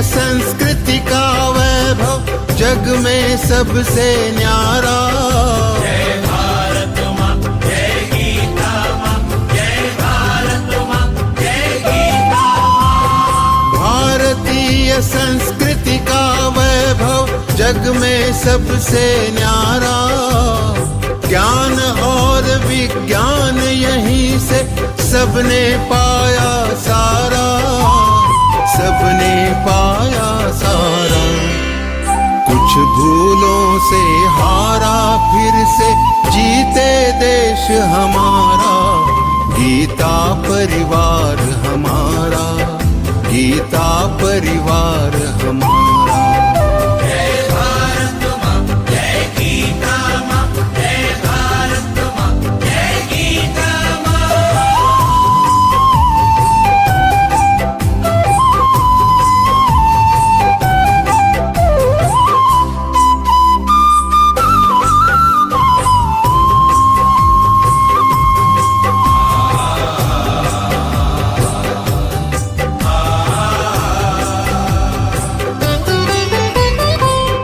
संस्कृति का वैभव जग में सबसे न्यारा। जय भारत माँ, जय गीता माँ, जय भारत माँ, जय गीता माँ। भारतीय संस्कृति का वैभव जग में सबसे न्यारा। ज्ञान और विज्ञान यहीं से सबने पाया सारा, सबने पाया सारा। कुछ भूलों से हारा फिर से जीते देश हमारा। गीता परिवार हमारा, गीता परिवार हमारा। जय भारत माँ, जय गीता माँ, जय भारत माँ, जय गीता माँ।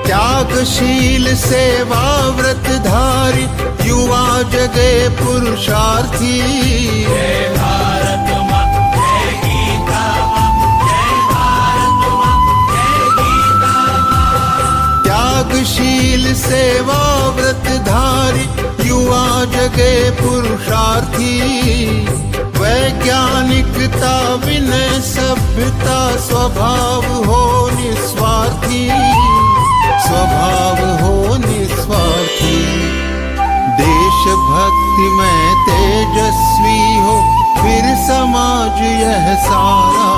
त्यागशील सेवा व्रतधारी युवा जगे पुरुषार्थी। जय भारत माँ, जय गीता माँ, जय भारत माँ, जय गीता माँ। त्यागशील सेवा व्रतधारी युवा जगे पुरुषार्थी। वैज्ञानिकता विनय सभ्यता स्वभाव हो निस्वार्थी, स्वभाव हो निस्वार्थी। देशभक्ति में तेजस्वी हो फिर समाज यह सारा।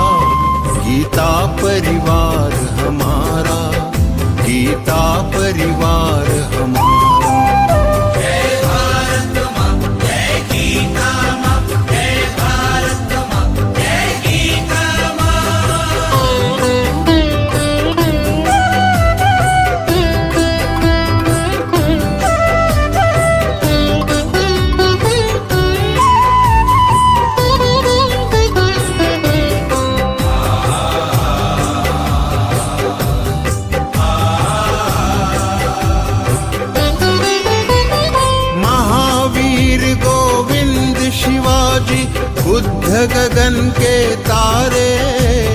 गीता परिवार हमारा, गीता परिवार हमारा। जय भारत माँ, जय गीता माँ, जय भारत माँ, जय गीता माँ। शिवाजी बुद्ध गगन के तारे।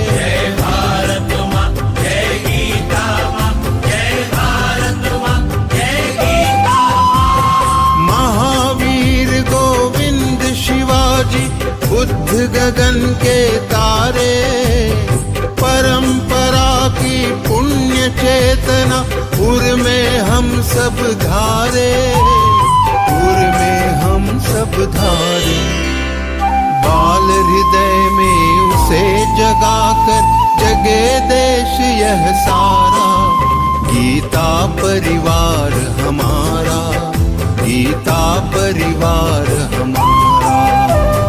जय भारत माँ, जय गीता माँ, जय भारत माँ, जय गीता माँ। महावीर गोविंद शिवाजी बुद्ध गगन के तारे। परंपरा की पुण्य चेतना उर में हम सब धारे, उर में हम सब धारे। बाल हृदय में उसे जगाकर जगे देश यह सारा। गीता परिवार हमारा, गीता परिवार हमारा।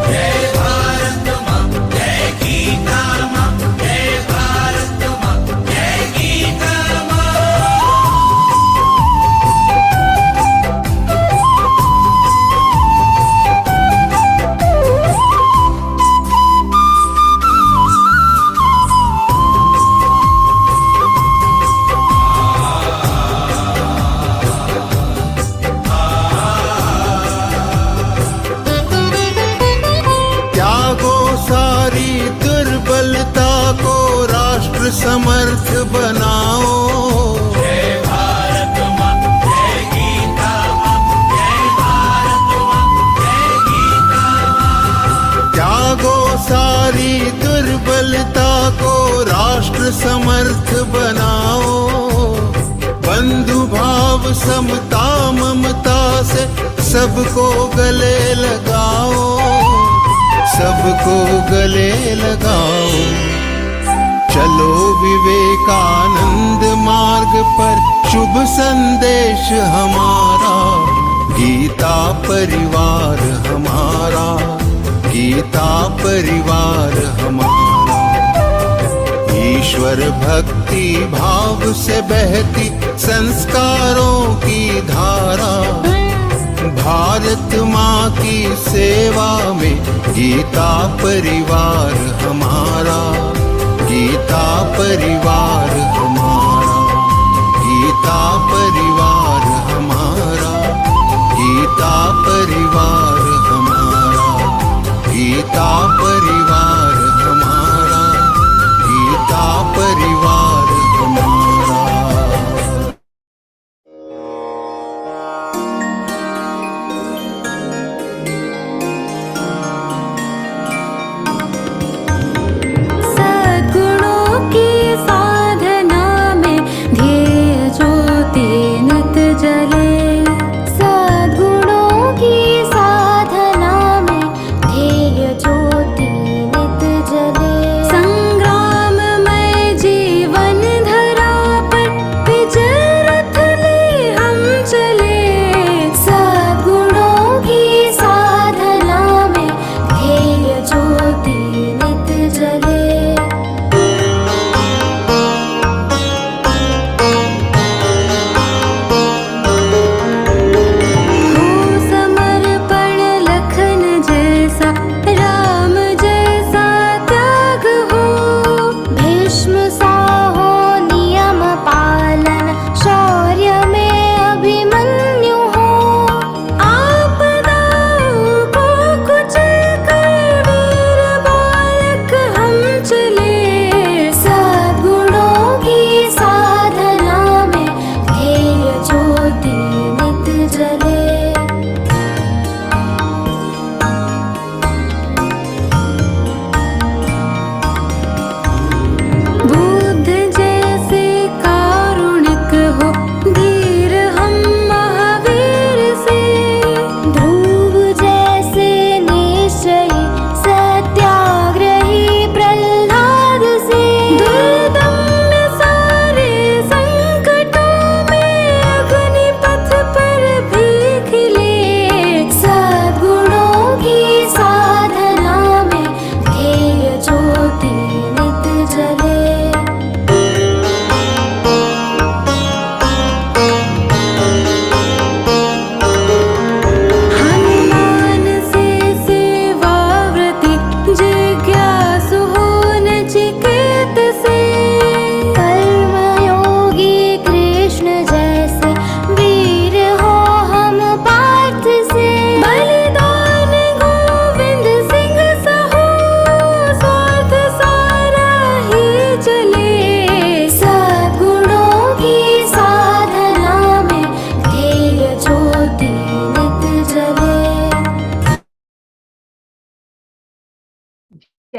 जय भारत माँ, जय गीता माँ, जय भारत माँ, जय गीता माँ। समर्थ बनाओ। जय भारत माँ, जय गीता माँ, जय भारत माँ, जय गीता माँ। त्यागो सारी दुर्बलता को राष्ट्र समर्थ बनाओ। बंधु भाव समता ममता से सबको गले लगाओ, सबको गले लगाओ। चलो विवेकानंद मार्ग पर शुभ संदेश हमारा। गीता परिवार हमारा, गीता परिवार हमारा। ईश्वर भक्ति भाव से बहती संस्कारों की धारा। भारत माँ की सेवा में गीता परिवार हमारा, गीता परिवार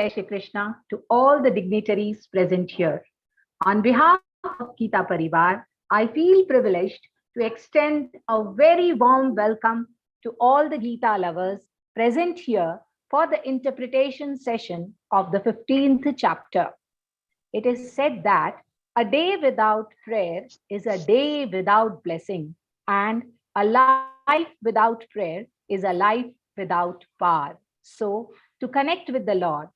Jai Shri Krishna to all the dignitaries present here. On behalf of Geeta Parivar, I feel privileged to extend a very warm welcome to all the Geeta lovers present here for the interpretation session of the 15th chapter. It is said that a day without prayer is a day without blessing, and a life without prayer is a life without power. So, to connect with the Lord,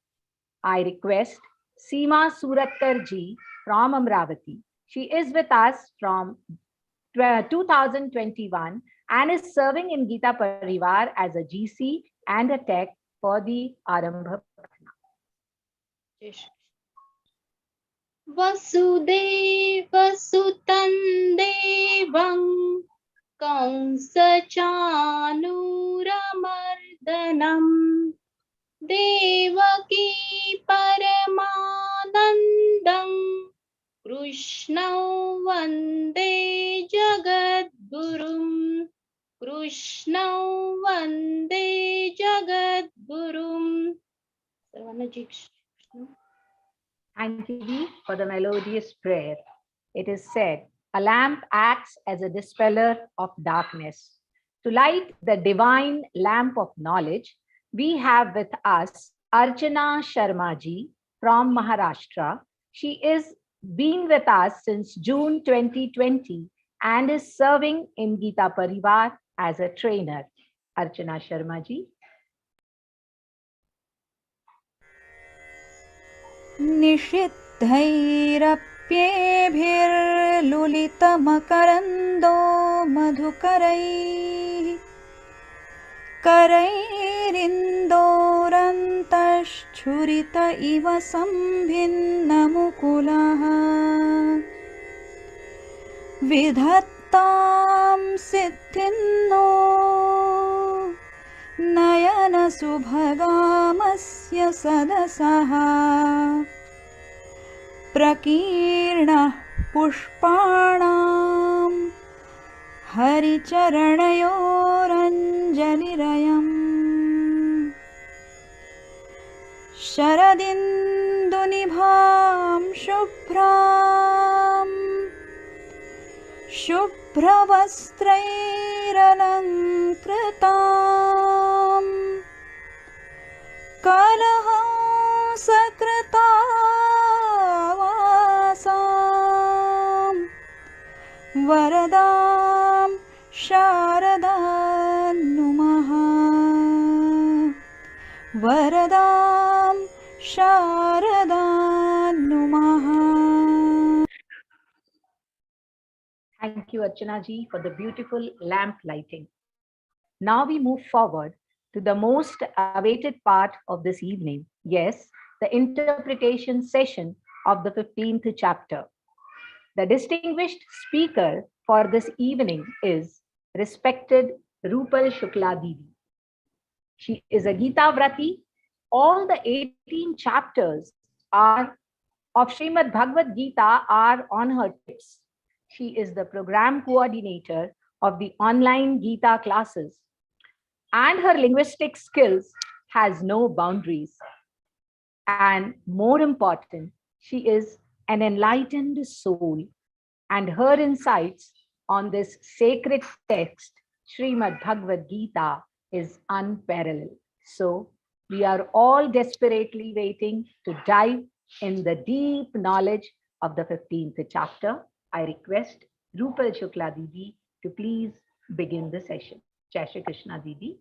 I request Seema Suratkar ji from Amravati. She is with us from 2021 and is serving in Geeta Parivar as a GC and a tech for the Arambha Patna. वसुदेवसुतं देवं कंसचानूरमर्दनं देवकी परमानन्दं कृष्णं वन्दे जगद्गुरुं कृष्णं वन्दे जगद्गुरुं Thank you Dee, for the melodious prayer. It is said, a lamp acts as a dispeller of darkness. To light the divine lamp of knowledge, we have with us Archana Sharma ji from Maharashtra. She is been with us since June 2020 and is serving in Geeta Parivar as a trainer. Archana Sharma ji. निषिद्धैरप्येभिर्लुलितमकरन्दो मधुकरैः करैरिन्दोरन्तश्छुरित इव सम्भिन्नमुकुलः विधत्तां सिद्धिन्नो नयनसुभगामस्य सदसः प्रकीर्णः पुष्पाणां हरिचरणयोरञ्जलिरयम् शरदिन्दुनिभां शुभ्रवस्त्रैरलङ्कृतां कलहंसकृतावासां वरदां शारदां नुमः वरदां शारदां नुमः. Thank you, Archana ji, for the beautiful lamp lighting. Now we move forward to the most awaited part of this evening. Yes, the interpretation session of the 15th chapter. The distinguished speaker for this evening is respected Rupal Shukla Devi. She is a Geeta Vrati. All the 18 chapters of Śrīmad-Bhagavadgītā are on her tips. She is the program coordinator of the online Geeta classes, and her linguistic skills has no boundaries. And more important, she is an enlightened soul, and her insights on this sacred text, Śrīmad-Bhagavadgītā, is unparalleled. So we are all desperately waiting to dive in the deep knowledge of the 15th chapter. I request Rupal Shukla Didi to please begin the session. Jai Shri Krishna Didi.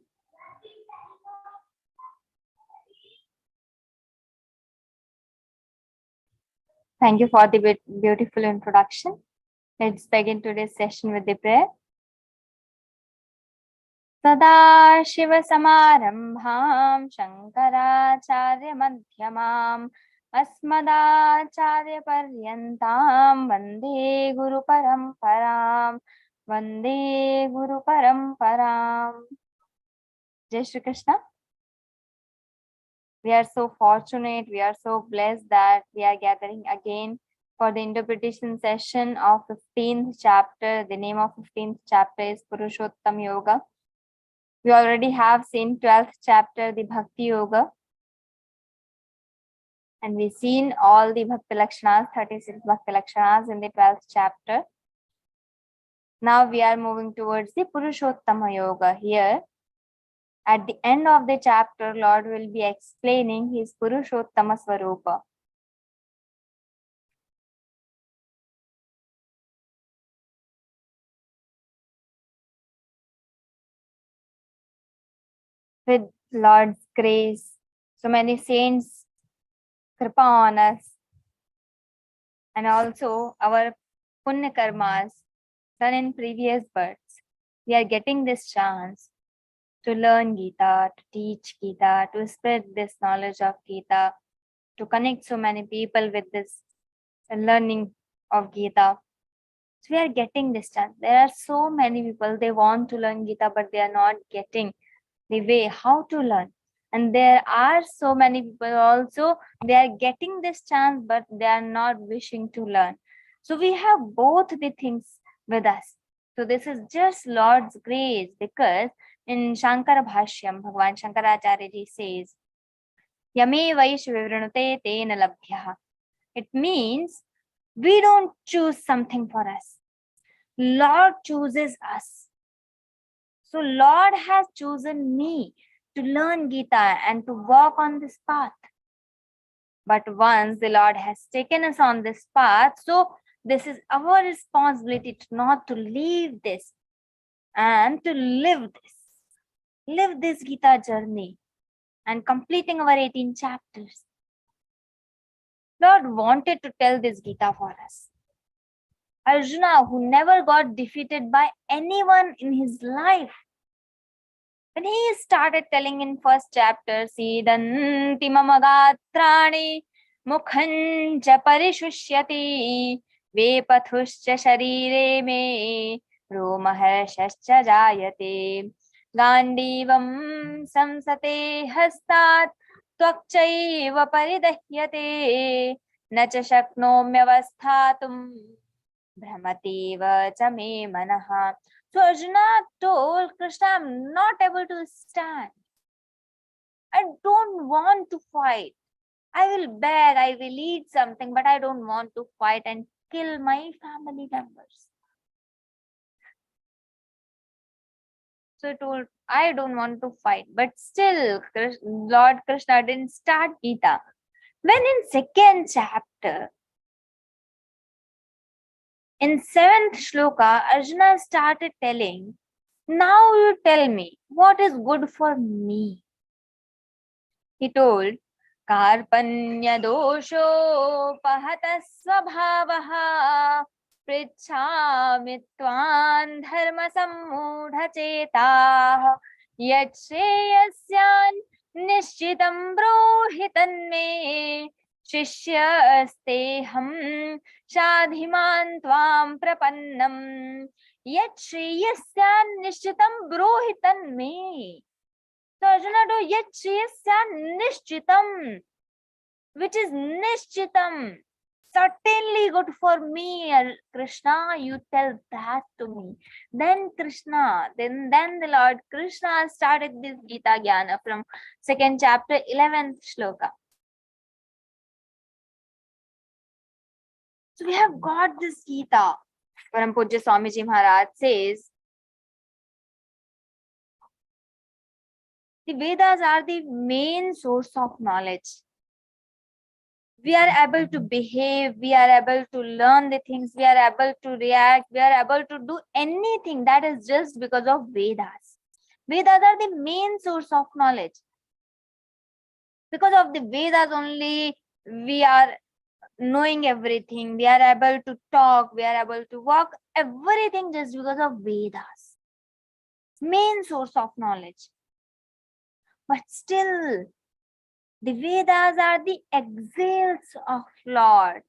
Thank you for the beautiful introduction. Let's begin today's session with the prayer. Sada Shiva Samarambham Shankaracharya Madhyamam Asmadacharya Paryantam Vande Guru Paramparam Vande Guru Paramparam. Jai Shri Krishna. We are so fortunate, we are so blessed that we are gathering again for the interpretation session of 15th chapter. The name of 15th chapter is Purushottam Yoga. We already have seen 12th chapter, the Bhakti Yoga. And we've seen all the Bhakti Lakshanas, 36 Bhakti Lakshanas in the 12th chapter. Now we are moving towards the Purushottama Yoga. Here, at the end of the chapter, Lord will be explaining his Purushottama Swarupa. With Lord's grace, so many saints kripa on us, and also our punya karmas done in previous births. We are getting this chance to learn Geeta, to teach Geeta, to spread this knowledge of Geeta, to connect so many people with this learning of Geeta. So we are getting this chance. There are so many people, they want to learn Geeta, but they are not getting the way how to learn. And there are so many people also, they are getting this chance, but they are not wishing to learn. So we have both the things with us. So this is just Lord's grace, because in Shankara Bhashyam, Bhagavan Shankaracharya ji says, Yame Vaish Vivranute Tena Labhyaha. It means we don't choose something for us. Lord chooses us. So Lord has chosen me to learn Geeta and to walk on this path. But once the Lord has taken us on this path, so this is our responsibility to not to leave this and to live this Geeta journey and completing our 18 chapters. Lord wanted to tell this Geeta for us. Arjuna, who never got defeated by anyone in his life, when he started telling in first chapter, Sidanti mamagatrani mukhancha parishusyati vepathuscha sharire me romaharshascha jayate gandivam samsate hastat tvakchaiva paridahyate nacha shaknomyavasthatum brahmativa cha me manaha. So Arjuna told Krishna, I'm not able to stand. I don't want to fight. I will beg, I will eat something, but I don't want to fight and kill my family members. So he told, I don't want to fight. But still, Lord Krishna didn't start Geeta. When in second chapter, in 7th shloka, Arjuna started telling, now you tell me, what is good for me? He told, Karpanya dosho pahata svabhavaha prichhami tvan dharma sammudha chetah yat shreyasyan nishchitam brohitan me Shishyasteham shadhiman tvam prapannam yat shreyasyan nishchitam brohitan me. So Arjuna told yat shreyasyan nishchitam, which is nishchitam, certainly good for me, Krishna, you tell that to me. Then Krishna, then the Lord Krishna started this Geeta Jnana from 2nd chapter, 11th shloka. So we have got this Geeta. Param Pujya Swamiji Maharaj says, the Vedas are the main source of knowledge. We are able to behave, we are able to learn the things, we are able to react, we are able to do anything. That is just because of Vedas. Vedas are the main source of knowledge. Because of the Vedas only, we are knowing everything, we are able to talk, we are able to walk, everything just because of Vedas. Main source of knowledge. But still, the Vedas are the exhales of Lord,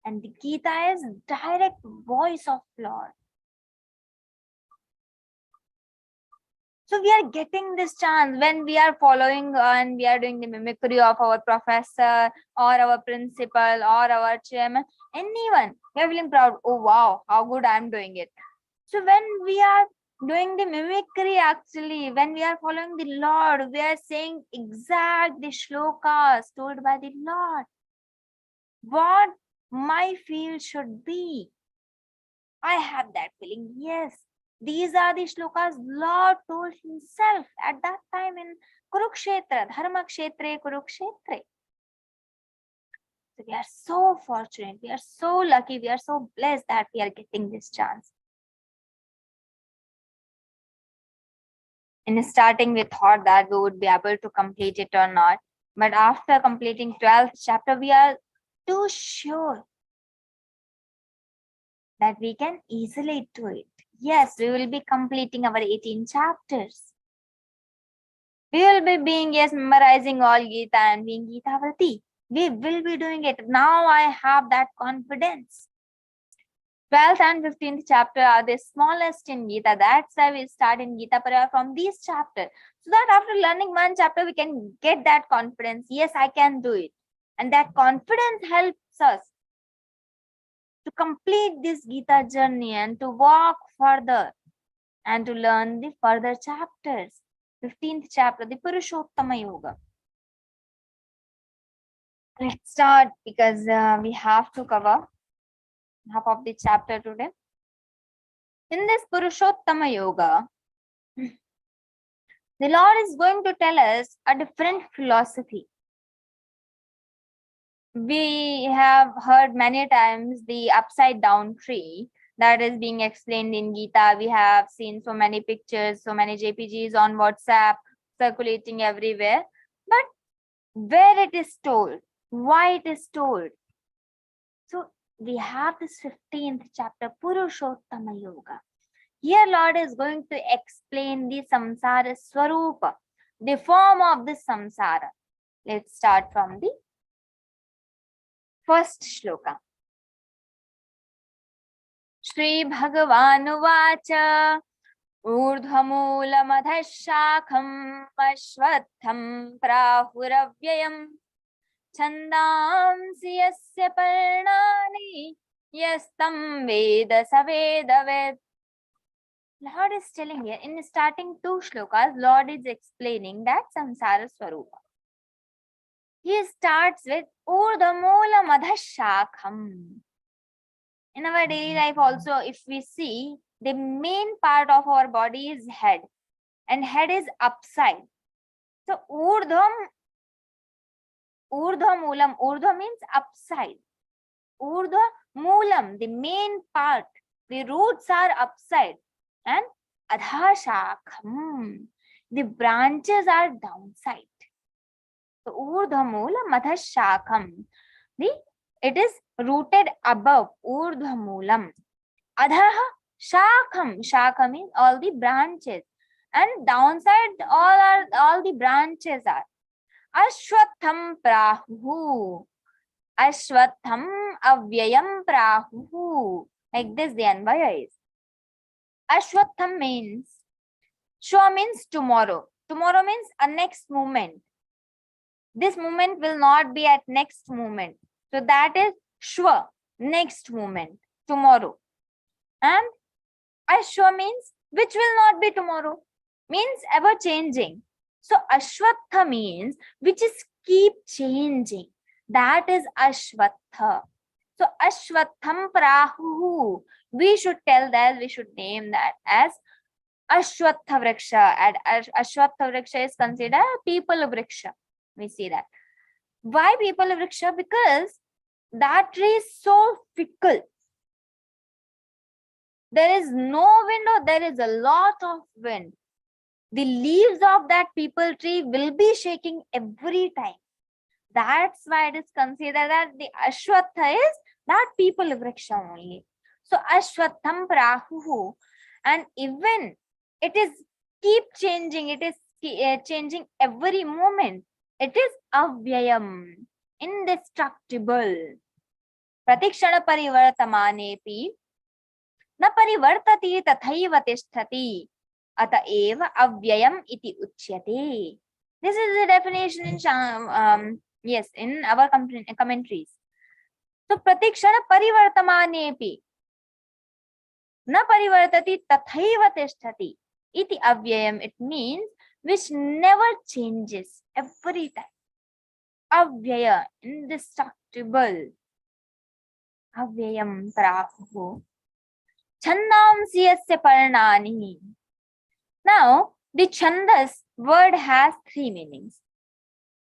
and the Geeta is direct voice of Lord. So we are getting this chance when we are following and we are doing the mimicry of our professor or our principal or our chairman, anyone, we are feeling proud. Oh wow, how good I am doing it. So when we are doing the mimicry, actually, when we are following the Lord, we are saying exact the shlokas told by the Lord. what my field should be. I have that feeling. Yes, these are the shlokas Lord told himself at that time in Kurukshetra, Dharma Kshetre, Kurukshetre. So we are so fortunate, we are so lucky, we are so blessed that we are getting this chance. In starting, we thought that we would be able to complete it or not. But after completing 12th chapter, we are too sure that we can easily do it. Yes, we will be completing our 18 chapters. We will be being, yes, memorizing all Geeta and being Geetavati. We will be doing it. Now I have that confidence. 12th and 15th chapter are the smallest in Geeta. That's why we start in Geeta Parivar from these chapters. So that after learning one chapter, we can get that confidence. Yes, I can do it. And that confidence helps us to complete this Geeta journey and to walk further and to learn the further chapters. 15th chapter, the Purushottama Yoga. Let's start because we have to cover half of the chapter today. In this Purushottama Yoga, the Lord is going to tell us a different philosophy. We have heard many times the upside down tree that is being explained in Geeta. We have seen so many pictures, so many JPGs on WhatsApp circulating everywhere. But where it is told, why it is told. So we have this 15th chapter, Purushottama Yoga. Here Lord is going to explain the samsara swarupa, the form of the samsara. Let's start from the first shloka. Śrīmad-Bhagavadgītā urdhvamūlamadhashākham ashvatham prahuravyayam chandamsi yasya parnani yastam veda savedaved. Lord is telling here in starting two shlokas, Lord is explaining that samsara swarupa. He starts with urdhvamūla madhashakham. In our daily life also, if we see, the main part of our body is head, and head is upside. So urdhvamūlam, urdhva means upside. Urdhvamūlam, the main part, the roots are upside, and adhashakham, the branches are downside. So urdhvamūla madhashakham, it is rooted above, urdhvamūlam. Adhaha shakham, shakha means all the branches, and downside all the branches are. Ashwatham prahu, ashwatham avyayam prahu. Like this the anvaya is. Ashwatham means, shwa means tomorrow. Tomorrow means a next moment. This moment will not be at next moment. So that is shwa, next moment, tomorrow. And ashwa means which will not be tomorrow, means ever changing. So ashwatha means which is keep changing. That is ashwatha. So ashwatham prahu, we should tell that, we should name that as ashwatha vriksha. And ashwatha vriksha is considered people vriksha. We see that. Why people vriksha? Because that tree is so fickle. There is no wind or there is a lot of wind. The leaves of that people tree will be shaking every time. That's why it is considered that the ashwatha is that people vriksha only. So ashwatham prahu, and even it is keep changing, it is changing every moment. It is avyayam, indestructible. Pratikshana parivartamanepi na parivartati tathaiva tisthati ata eva avyayam iti uchyate. This is the definition in in our commentaries. So pratikshana parivartamanepi na parivartati tathaiva tisthati iti avyayam. It means which never changes every time. Avyaya, indestructible. avyayam prahu chandamsi yasya parnani. Now, the chandas word has three meanings.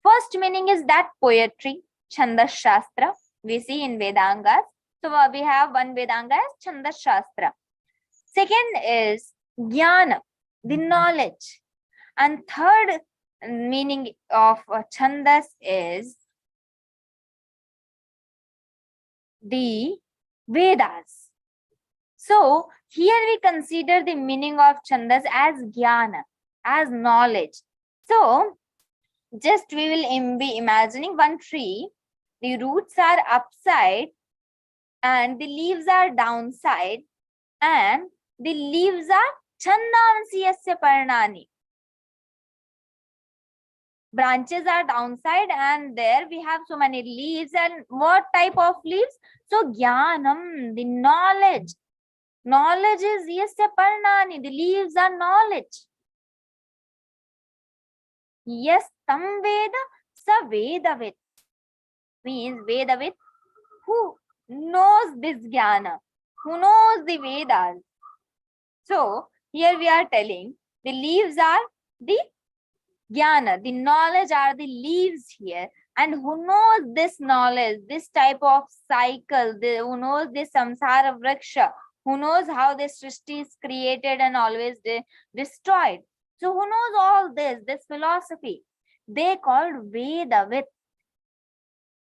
First meaning is that poetry, chandas shastra, we see in Vedangas. So we have one Vedanga as chandas shastra. Second is jnana, the knowledge. And third meaning of chandas is the Vedas. So here we consider the meaning of chandas as jnana, as knowledge. So just we will be imagining one tree. The roots are upside and the leaves are downside, and the leaves are chandamsi yasya parnani. Branches are downside and there we have so many leaves. And what type of leaves? So jnanam, the knowledge. Knowledge is yasya parnani, the leaves are knowledge. Yes, tam veda sa vedavit, means vedavit, who knows this jnana, who knows the Vedas. So here we are telling the leaves are the jnana, the knowledge are the leaves here. And who knows this knowledge, this type of cycle, who knows this samsara vriksha, who knows how this srishti is created and always destroyed. So who knows all this philosophy? They called Vedavit.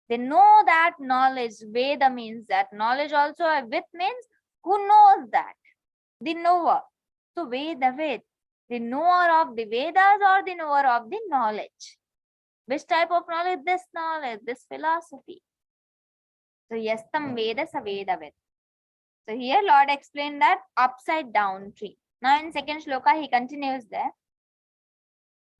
They know that knowledge. Veda means that knowledge also. Vit means who knows that, the knower. So Vedavit, the knower of the Vedas or the knower of the knowledge. Which type of knowledge? This knowledge, this philosophy. So yastam veda sa vedavit. So here Lord explained that upside down tree. Now in second shloka he continues there.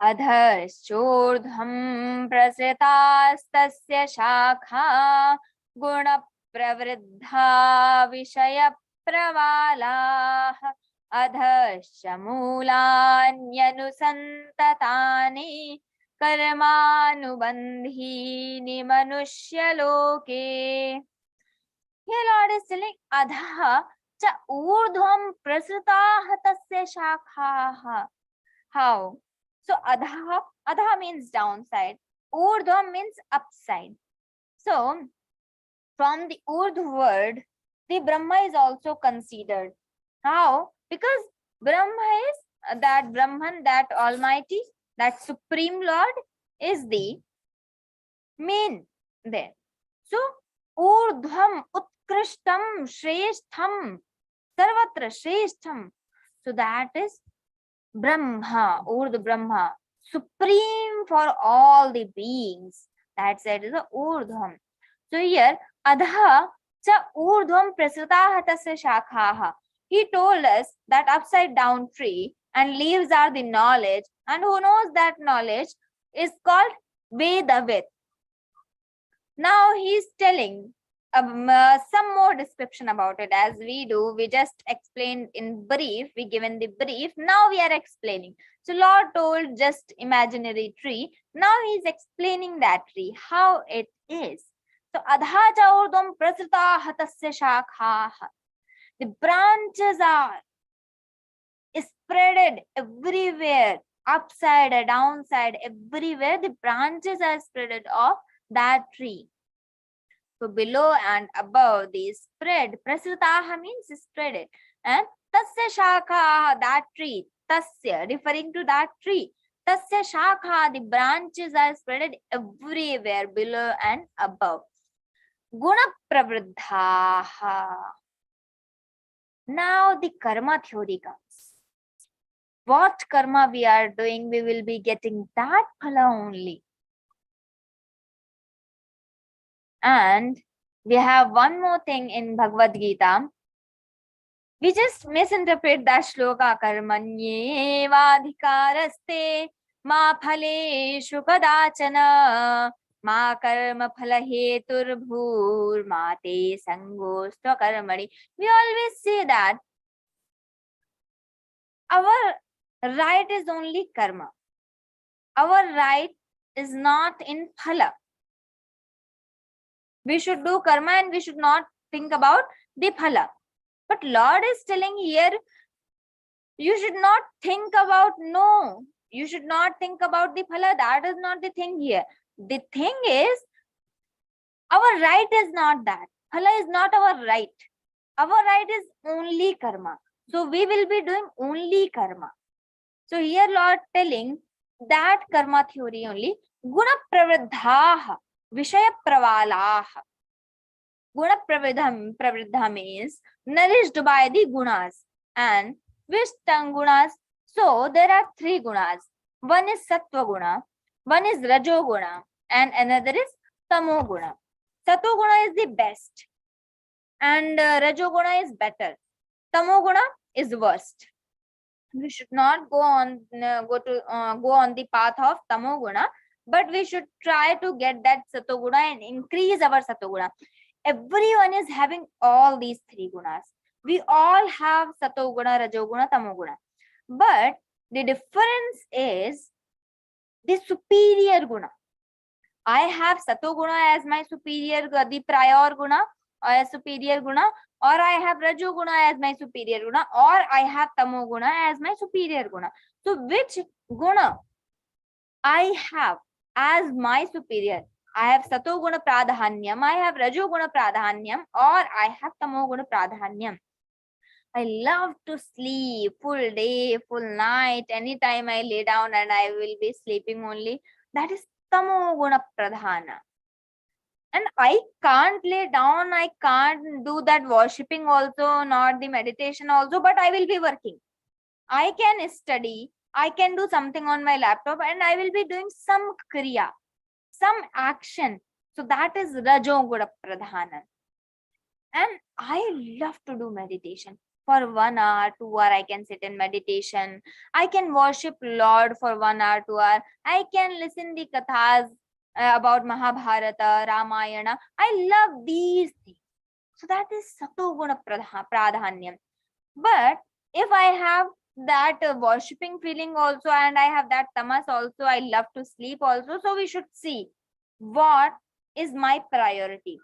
Adharshurdham prasritastasya shakha guna pravriddha vishaya pravala adharsha mulanyanusantatani karmanubandhini manushya-loke. Here Lord is telling adha cha urdhvam prasritah tasya shakha. How? So adha means downside, urdhvam means upside. So from the urdhva word, the Brahma is also considered. How? Because Brahma is that Brahman, that Almighty, that Supreme Lord is the main there. So urdhvam utkrishtam shreshtham sarvatra shreshtham. So that is Brahma, Urdhva Brahma, supreme for all the beings. That said is the Urdhvam. So here, Adha cha Urdhvam prasritah tasya shakhaha. He told us that upside down tree and leaves are the knowledge, and who knows that knowledge is called Vedavit. Now he is telling some more description about it, as we do. We just explained in brief, we given the brief. Now we are explaining. So Lord told just imaginary tree. Now he is explaining that tree, how it is. So adha cha urdhvam prasritah tasya shakhaah. The branches are spreaded everywhere, upside and downside, everywhere. The branches are spreaded of that tree. So below and above the spread, prasritaha means spreaded. And tasya shakha, that tree, tasya, referring to that tree. Tasya shakha, the branches are spreaded everywhere, below and above. Guna pravriddhaha. Now the karma theory comes. What karma we are doing, we will be getting that phala only. And we have one more thing in Bhagavad-Gītā. We just misinterpret that shloka. Karmanyevadhikaraste ma phaleshu kadachana ma karma phala heturbhur ma te sangostva karmani. We always say that our right is only karma. Our right is not in phala. We should do karma and we should not think about the phala. But Lord is telling here, you should not think about, no, you should not think about the phala. That is not the thing here. The thing is, our right is not that. Phala is not our right. Our right is only karma. So we will be doing only karma. So here Lord telling that karma theory only. Guna pravriddhaha, vishaya pravalaha. Guna pravriddha means nourished by the gunas. And which gunas? So there are three gunas. One is sattva guna, one is rajo guna, and another is tamo guna. Sattva guna is the best, and rajo guna is better. Tamo guna is worst. We should not go on the path of tamo guna, but we should try to get that sattva guna and increase our sattva guna. Everyone is having all these three gunas. We all have sattva guna, rajo guna, tamo guna. But the difference is the superior guna. I have sattva guna as my superior, the prior guna or superior guna, or I have rajo guna as my superior guna, or I have tamo guna as my superior guna. So which guna I have as my superior? I have sattva guna pradhanyam, I have rajo guna pradhanyam, or I have tamo guna pradhanyam. I love to sleep full day, full night. Anytime I lay down and I will be sleeping only. That is tamo guna pradhana. And I can't lay down, I can't do that worshipping also, not the meditation also, but I will be working. I can study, I can do something on my laptop, and I will be doing some kriya, some action. So that is rajo guna pradhana. And I love to do meditation. For 1 hour, 2 hours, I can sit in meditation. I can worship Lord for 1 hour, 2 hours. I can listen the kathas about Mahabharata, Ramayana. I love these things. So that is sattva guna pradhanyam. But if I have that worshipping feeling also, and I have that tamas also, I love to sleep also. So we should see what is my priority.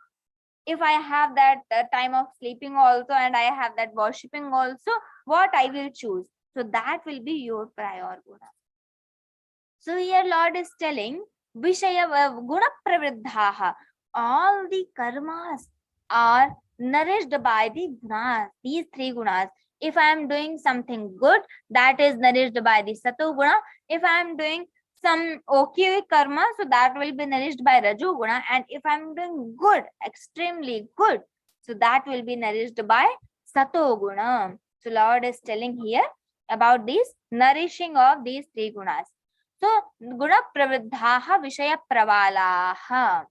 If I have that time of sleeping also, and I have that worshipping also, what I will choose. So that will be your prior guna. So here Lord is telling, Vishaya guna pravriddhaha. All the karmas are nourished by the gunas, these three gunas. If I am doing something good, that is nourished by the sattva guna. If I am doing some okay karma, so that will be nourished by rajo guna. And if I am doing good, extremely good, so that will be nourished by sattva guna. So Lord is telling here about this nourishing of these three gunas. So guna pravriddhaha vishaya pravalaha.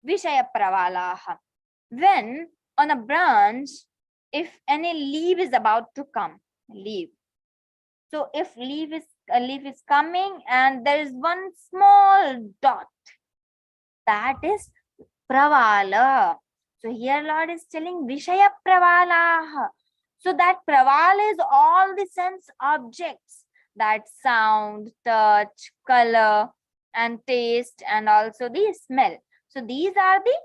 Vishaya pravalaha. When on a branch, if any leaf is about to come, leaf. So if a leaf is coming and there is one small dot, that is pravala. So here Lord is telling vishaya pravalaha. So that pravala is all the sense objects, that sound, touch, color, and taste, and also the smell. So these are the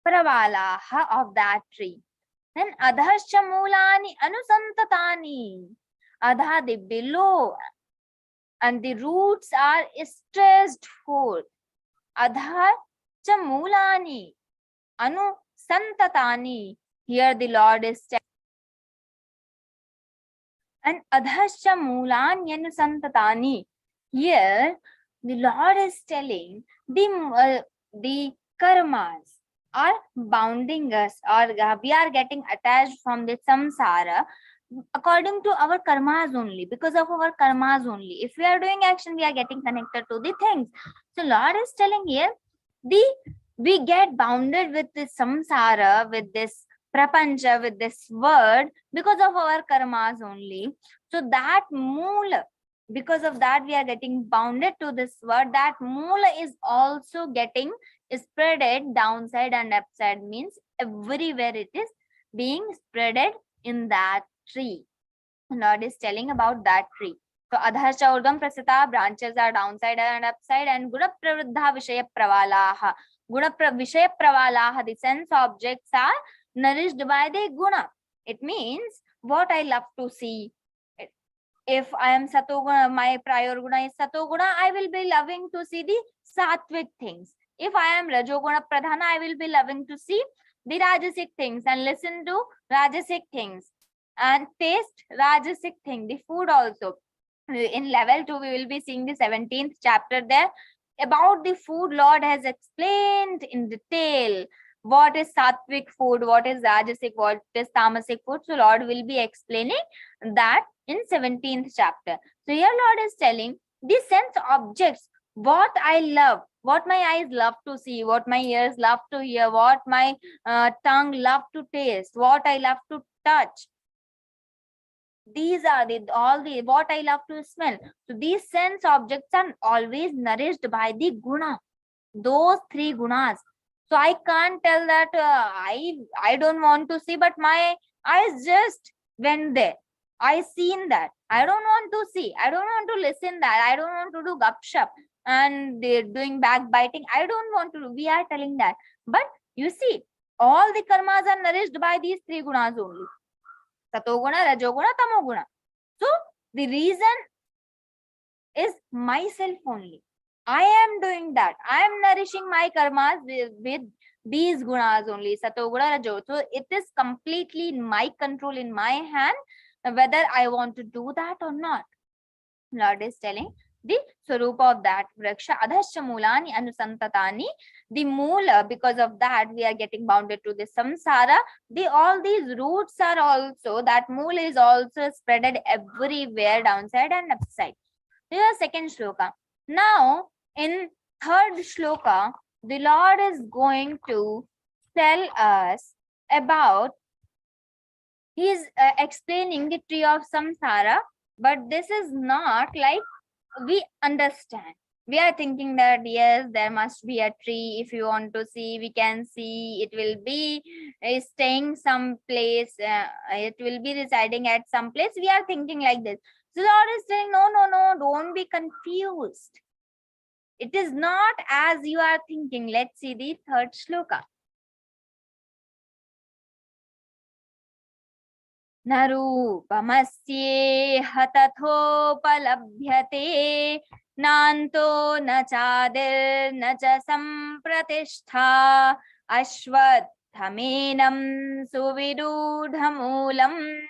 pravalaha of that tree. Then adhascha mulani anusantatani. Adha, the below, and the roots are stretched forth. Adha cha mulani anusantatani. Here the Lord is telling. And adhascha mulani anusantatani. Here the Lord is telling the karmas are bounding us, or we are getting attached from the samsara according to our karmas only, because of our karmas only. If we are doing action, we are getting connected to the things. So Lord is telling here, we get bounded with this samsara, with this prapancha, with this word, because of our karmas only. So that moola, because of that we are getting bounded to this word. That moola is also getting spreaded downside and upside, means everywhere it is being spreaded in that tree. Lord is telling about that tree. So adhascha urdhvam prasthita, branches are downside and upside, and guna pravriddha vishaya pravalaha. Vishaya Pravalaha, the sense objects are nourished by the guna. It means what I love to see. If I am Satoguna, my prior guna is Satoguna, I will be loving to see the Sattvic things. If I am Rajoguna Pradhana, I will be loving to see the Rajasic things and listen to Rajasic things and taste Rajasic thing, the food also. In level 2, we will be seeing the 17th chapter there. About the food, Lord has explained in detail what is sattvic food, what is rajasic, what is tamasic food. So Lord will be explaining that in 17th chapter. So here Lord is telling the sense objects, what I love, what my eyes love to see, what my ears love to hear, what my tongue love to taste, what I love to touch. These are all the what I love to smell. So these sense objects are always nourished by the guna, those 3 gunas. So I can't tell that I don't want to see, but my eyes just went there. I seen that. I don't want to see. I don't want to listen that. I don't want to do gupshup and they're doing backbiting. I don't want to do. We are telling that. But you see, all the karmas are nourished by these 3 gunas only. Satoguna, Rajoguna, Tamoguna. So the reason is myself only. I am doing that. I am nourishing my karmas with these gunas only, Satoguna, Rajo. So it is completely in my control, in my hand, whether I want to do that or not. Lord is telling the swarupa of that vriksha, adhasya mulani anusantatani, the moola, because of that we are getting bounded to the samsara. All these roots are also, that moola is also spreaded everywhere, downside and upside. This is second shloka. Now in third shloka, the Lord is going to tell us about, he is explaining the tree of samsara, but this is not like we understand. We are thinking that yes, there must be a tree. If you want to see, we can see. It will be staying some place. It will be residing at some place. We are thinking like this. So Lord is saying, no, no, no, don't be confused. It is not as you are thinking. Let's see the third shloka. Narupamasyeh hatatopalabhyate nanto na chadir na cha sampratistha ashvatthaменam suvidudhamulam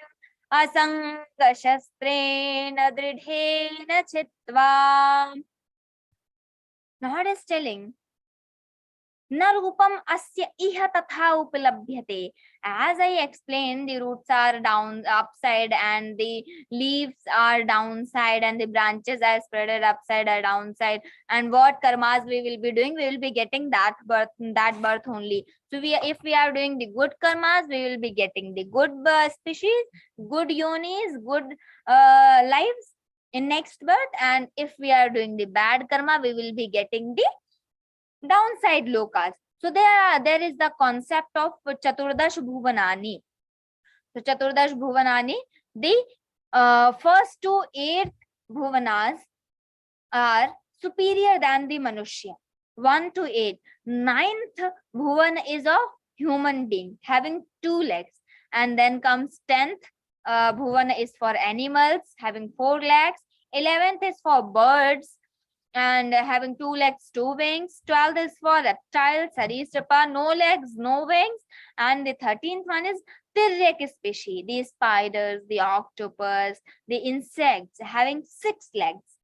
asangashasтрена dridhena chitva. Lord is telling, Narupam asya iha tatha upalabhyate. As I explained, the roots are down upside and the leaves are downside and the branches are spreaded upside or downside. And what karmas we will be doing, we will be getting that birth only. So if we are doing the good karmas, we will be getting the good species, good yonis, good lives in next birth. And if we are doing the bad karma, we will be getting the downside lokas. So there is the concept of Chaturdash Bhuvanani. So Chaturdash Bhuvanani, the first to 8th Bhuvanas are superior than the Manushya. 1 to 8. 9th Bhuvan is a human being having 2 legs. And then comes 10th Bhuvan is for animals having 4 legs. 11th is for birds and having 2 legs, 2 wings. 12th is for reptiles, Sarisrapa, no legs, no wings. And the 13th one is Tiryak species, the spiders, the octopus, the insects having 6 legs.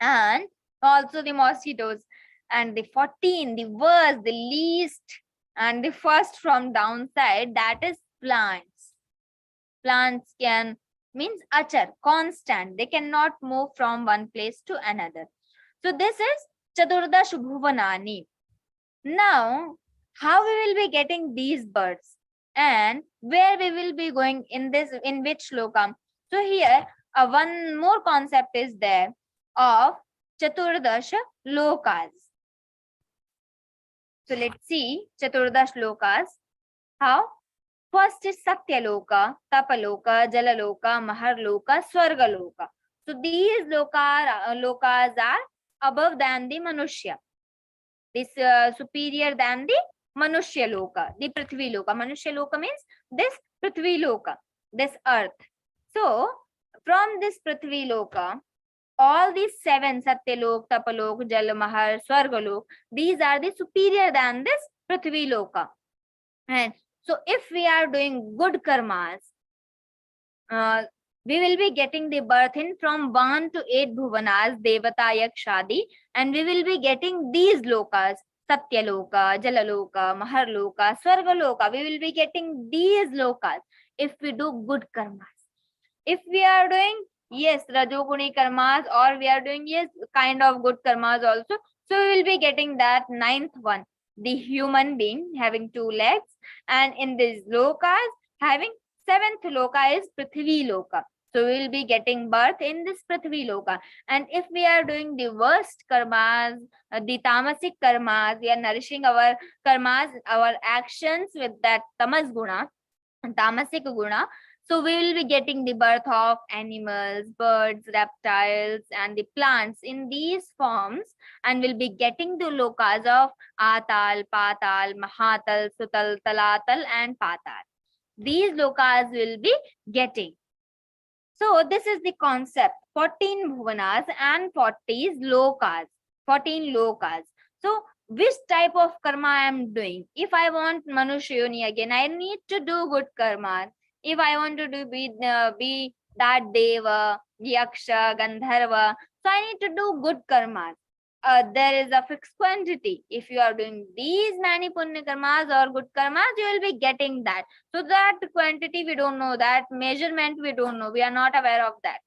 And also the mosquitoes. And the 14, the worst, the least, and the first from downside, that is plants. Plants can means achar, constant. They cannot move from one place to another. So this is Chaturdash Bhuvanani. Now, how we will be getting these birds and where we will be going in which shloka? So here, one more concept is there of Chaturdash Lokas. So let's see Chaturdash Lokas. How? First is Satyaloka, Tapaloka, Jalaloka, Maharloka, Swargaloka. So these lokas are above than the Manushya. this superior than the Manushya Loka, the Prithvi Loka. Manushya Loka means this Prithvi Loka, this earth. So from this Prithvi Loka, all these 7, Satyalok, Tapalok, Jalamahar, Swargalok, these are the superior than this Prithvi Loka. And so if we are doing good karmas, we will be getting the birth in from 1 to 8 bhuvanas, Devata, Yakshadi, and we will be getting these lokas, Satyaloka, Jalaloka, Maharloka, Swargaloka. We will be getting these lokas if we do good karmas. If we are doing, yes, Rajoguni karmas, or we are doing, yes, kind of good karmas also, so we will be getting that 9th one, the human being having 2 legs, and in these lokas, having 7th loka is Prithvi Loka. So we will be getting birth in this Prithvi Loka. And if we are doing the worst karmas, the tamasic karmas, we are nourishing our karmas, our actions with that tamas guna, tamasic guna. So we will be getting the birth of animals, birds, reptiles, and the plants in these forms, and we'll be getting the lokas of Atal, Patal, Mahatal, Sutal, Talatal, and Patal. These lokas will be getting. So this is the concept, 14 bhuvanas and 40 lokas, 14 lokas. So which type of karma I am doing? If I want Manushayoni again, I need to do good karma. If I want to do be that Deva, Yaksha, Gandharva, so I need to do good karmas. There is a fixed quantity. If you are doing these many punya karmas or good karmas, you will be getting that. So that quantity we don't know, that measurement we don't know, we are not aware of that.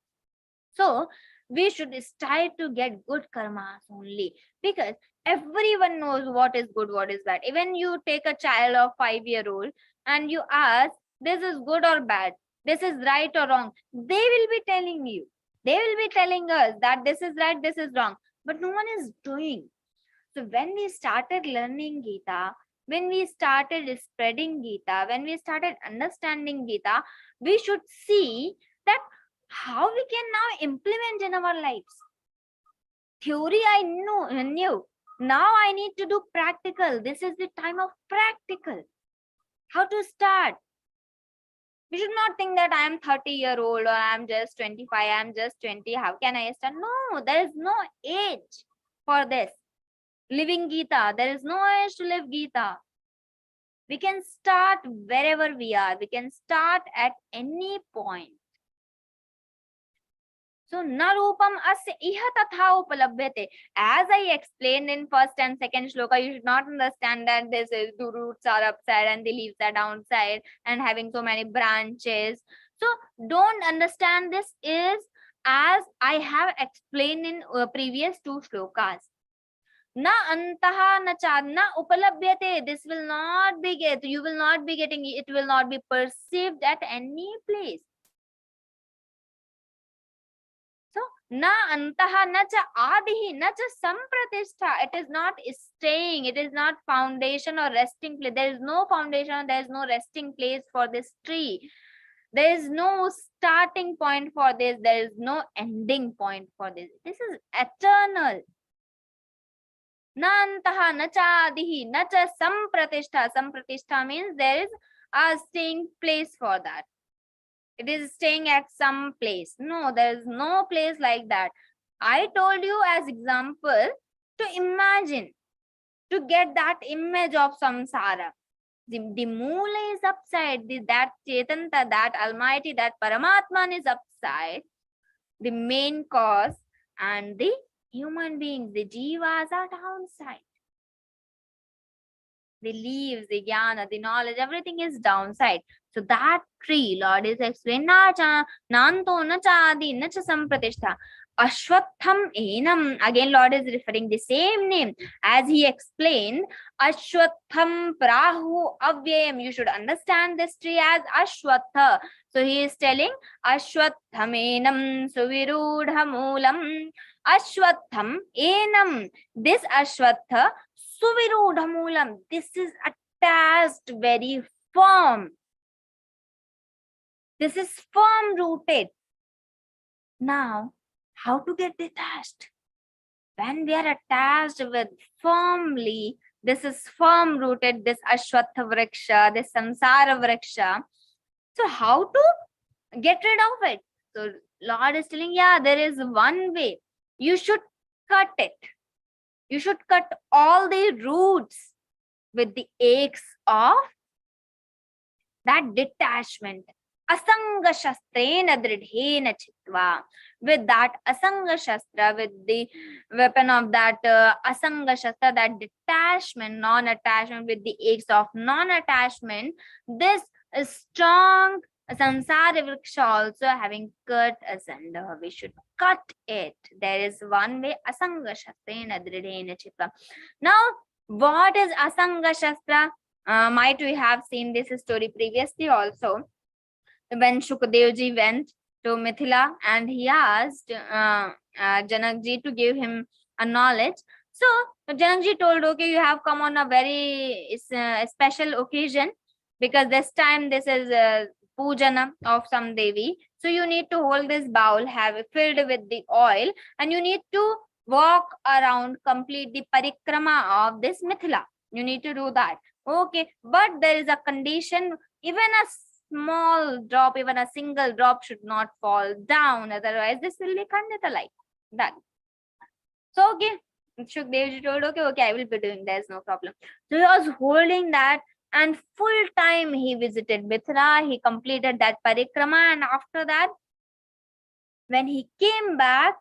So we should strive to get good karmas only, because everyone knows what is good, what is bad. Even you take a child of 5-year-old and you ask, this is good or bad, this is right or wrong, they will be telling you, they will be telling us that this is right, this is wrong, but no one is doing. So when we started learning Geeta, when we started spreading Geeta, when we started understanding Geeta, we should see that how we can now implement in our lives. Theory I knew. Now I need to do practical. This is the time of practical. How to start? We should not think that I am 30-year-old or I am just 25, I am just 20. How can I start? No, there is no age for this. Living Geeta, there is no age to live Geeta. We can start wherever we are. We can start at any point. So, na rupam asya iha tatha upalabhyate. As I explained in first and second shloka, you should not understand that this is the roots are upside and the leaves are downside and having so many branches. So, don't understand this is as I have explained in previous 2 shlokas. Na antaha na chadna upalabhyate. This will not be you will not be getting, it will not be perceived at any place. So, na antaha na cha adihi na cha sampratishtha. It is not staying, it is not foundation or resting place. There is no foundation, there is no resting place for this tree. There is no starting point for this, there is no ending point for this. This is eternal. Na antaha na cha adihi na cha sampratishtha. Sampratishtha means there is a staying place for that. It is staying at some place. No, there is no place like that. I told you as example to imagine, to get that image of samsara. The moola is upside, that Chetanta, that Almighty, that Paramatman is upside, the main cause, and the human beings, the jivas are downside. The leaves, the jnana, the knowledge, everything is downside. So that tree, Lord is explaining, na cha, nanto, na cha adi, na cha sampratishtha. Ashwatham enam. Again, Lord is referring the same name as he explained. Ashwatham prahu avyayam. You should understand this tree as Ashwatha. So he is telling Ashwatham enam suvirudha moolam. Ashwatham enam. This Ashwatha suvirudha moolam. This is attached, very firm. This is firm rooted. Now, how to get detached? when we are attached with firmly, this is firm rooted, this Ashwatha Vriksha, this Samsara Vriksha. So how to get rid of it? So Lord is telling, yeah, there is one way. You should cut it. You should cut all the roots with the aches of that detachment. Asanga shastrena dridhena chitva. With that Asanga Shastra, with the weapon of that Asanga Shastra, that detachment, non-attachment, with the aches of non-attachment, this is strong Samsara Vriksha also having cut asunder. We should cut it. There is one way. Asanga Shastrena dridhena chitva. Now, what is Asanga Shastra? Might we have seen this story previously also, when Shukadevji went to Mithila and he asked Janakji to give him a knowledge. So Janakji told, okay, you have come on a very special occasion, because this time this is pujana of some Devi. So you need to hold this bowl, have it filled with the oil, and you need to walk around, complete the parikrama of this Mithila. You need to do that. Okay, but there is a condition, even a small drop, even a single drop should not fall down, otherwise this will be khandita like that. So okay, Shukadevji told, okay, I will be doing, there's no problem. So he was holding that, and full time he visited Mithila, he completed that parikrama, and after that, when he came back,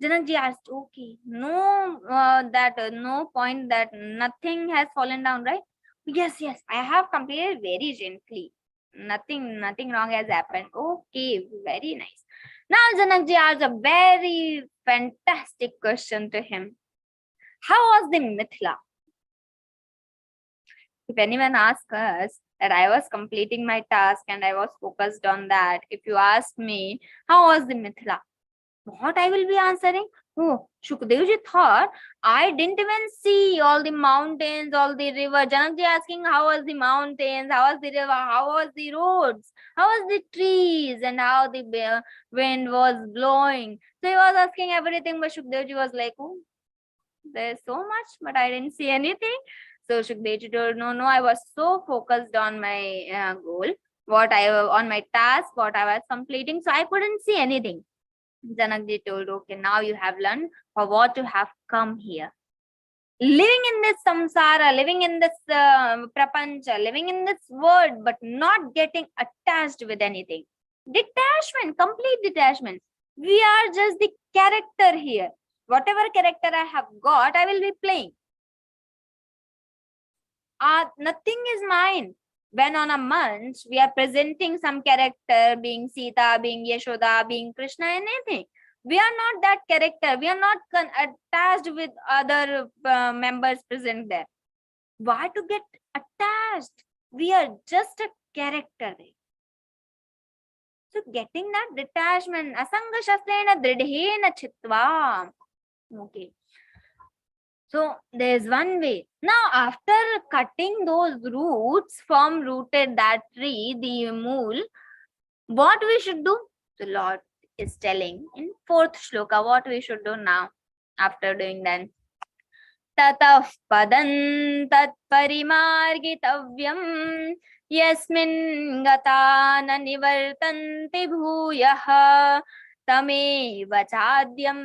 Janakji asked, okay, no, no point that nothing has fallen down, right? Yes, I have completed very gently. Nothing wrong has happened. Okay, very nice. Now Janakji asked a very fantastic question to him. How was the Mithila? If anyone asks us that I was completing my task and I was focused on that, if you ask me, how was the Mithila? What I will be answering? Oh, Shukadevji thought I didn't even see all the mountains, all the river. Janakji asking how was the mountains, how was the river, how was the roads, how was the trees, and how the wind was blowing. So he was asking everything, but Shukadevji was like, oh, there's so much, but I didn't see anything. So Shukadevji told, no, I was so focused on my goal, on my task, what I was completing, so I couldn't see anything. Janakji told, okay, now you have learned for what you have come here. Living in this samsara, living in this prapancha, living in this world, but not getting attached with anything. Detachment, complete detachment. We are just the character here. Whatever character I have got, I will be playing. Nothing is mine. When on a munch, we are presenting some character, being Sita, being Yashoda, being Krishna, anything. We are not that character. We are not attached with other members present there. Why to get attached? We are just a character. So getting that detachment, asanga shastrena dridhena chitva. Okay. So there's one way. Now, after cutting those roots, firm rooted that tree, the mool, what we should do? The Lord is telling in 4th shloka what we should do now after doing that. Tatah padan tat parimargitavyam yasmin gata na nivartanti bhuyah tameva chadyam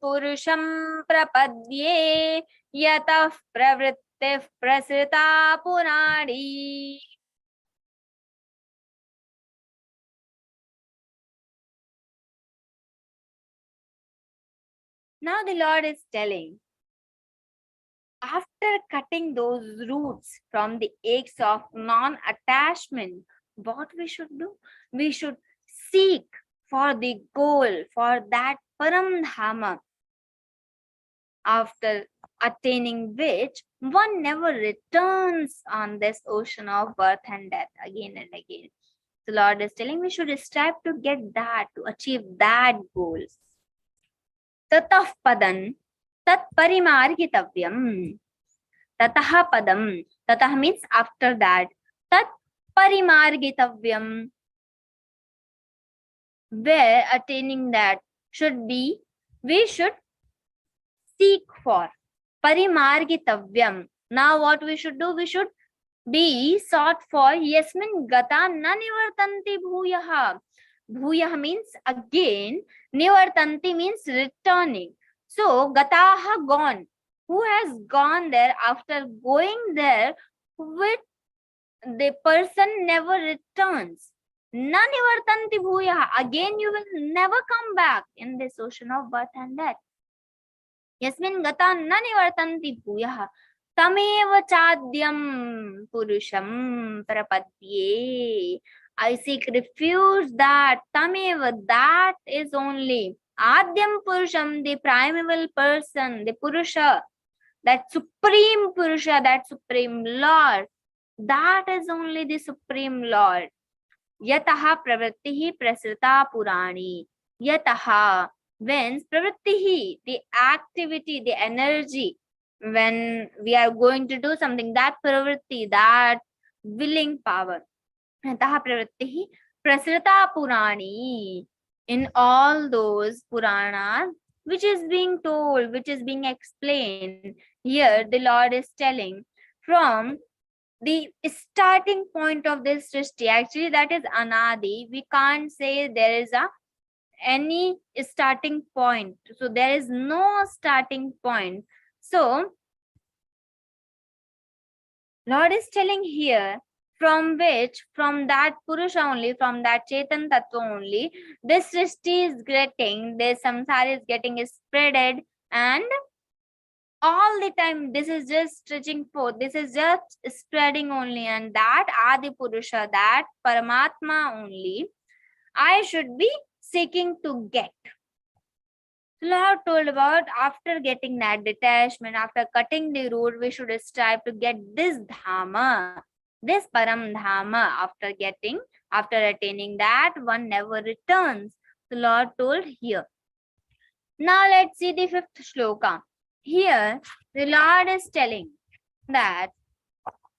purusham prapadye yatah pravrittif prasrita punadi. Now the Lord is telling, after cutting those roots from the aches of non-attachment, what we should do? We should seek for the goal, for that Paramdhama, after attaining which one never returns on this ocean of birth and death again and again. The Lord is telling we should strive to get that, to achieve that goal. Tatah padan tat parimargitavyam. Tatah padam. Tatah means after that. Tat parimargitavyam. Where attaining that should be, we should seek for. Parimargitavyam. Now what we should do? We should be sought for. Yasmin gata na nivartanti bhuyaha. Bhuyaha means again. Nivartanti means returning. So gataha gone. Who has gone there? After going there, with the person never returns. Na nivartanti bhuyaha. Again you will never come back in this ocean of birth and death. Yasmin gata na nivartanti bhuyaha. Tameva chadyam purusham prapadye. I seek refuge that tameva, that is only adyam purusham, the primeval person, the purusha, that supreme purusha, that supreme lord, that is only the supreme lord. Yataha pravrittihi prasrita purani. Yataha, when pravrittihi, the activity, the energy, when we are going to do something, that pravritti, that willing power. Yataha pravrittihi prasrita purani. In all those Puranas, which is being told, which is being explained, here the Lord is telling from the starting point of this Srishti. Actually, that is Anadi. We can't say there is any starting point. So there is no starting point. So Lord is telling here, from that Purusha only, from that Chetan Tattva only, this Srishti is getting, this samsara is getting spreaded, and all the time this is just stretching forth, this is just spreading only, and that Adi Purusha, that Paramatma only, I should be seeking to get. Lord told about after getting that detachment, after cutting the root, we should strive to get this Dhamma, this Param Dhamma. After attaining that, one never returns. The Lord told here. Now let's see the 5th shloka. Here, the Lord is telling that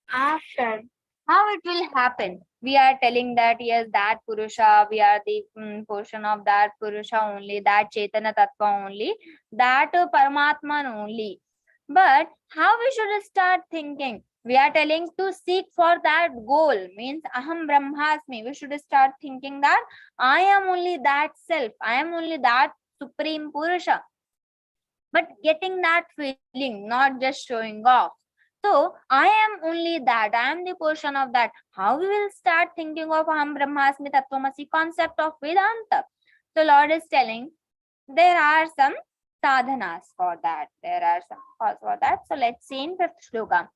after, how it will happen. We are telling that yes, that Purusha, we are the portion of that Purusha only, that Chetana Tattva only, that Paramatman only. But how we should start thinking? We are telling to seek for that goal, means Aham Brahmasmi. We should start thinking that I am only that self, I am only that Supreme Purusha. But getting that feeling, not just showing off. So I am only that, I am the portion of that. How we will start thinking of Aham Brahmasmi Tattvamasi concept of Vedanta? So Lord is telling there are some sadhanas for that. There are some cause for that. So let's see in 5th shloka.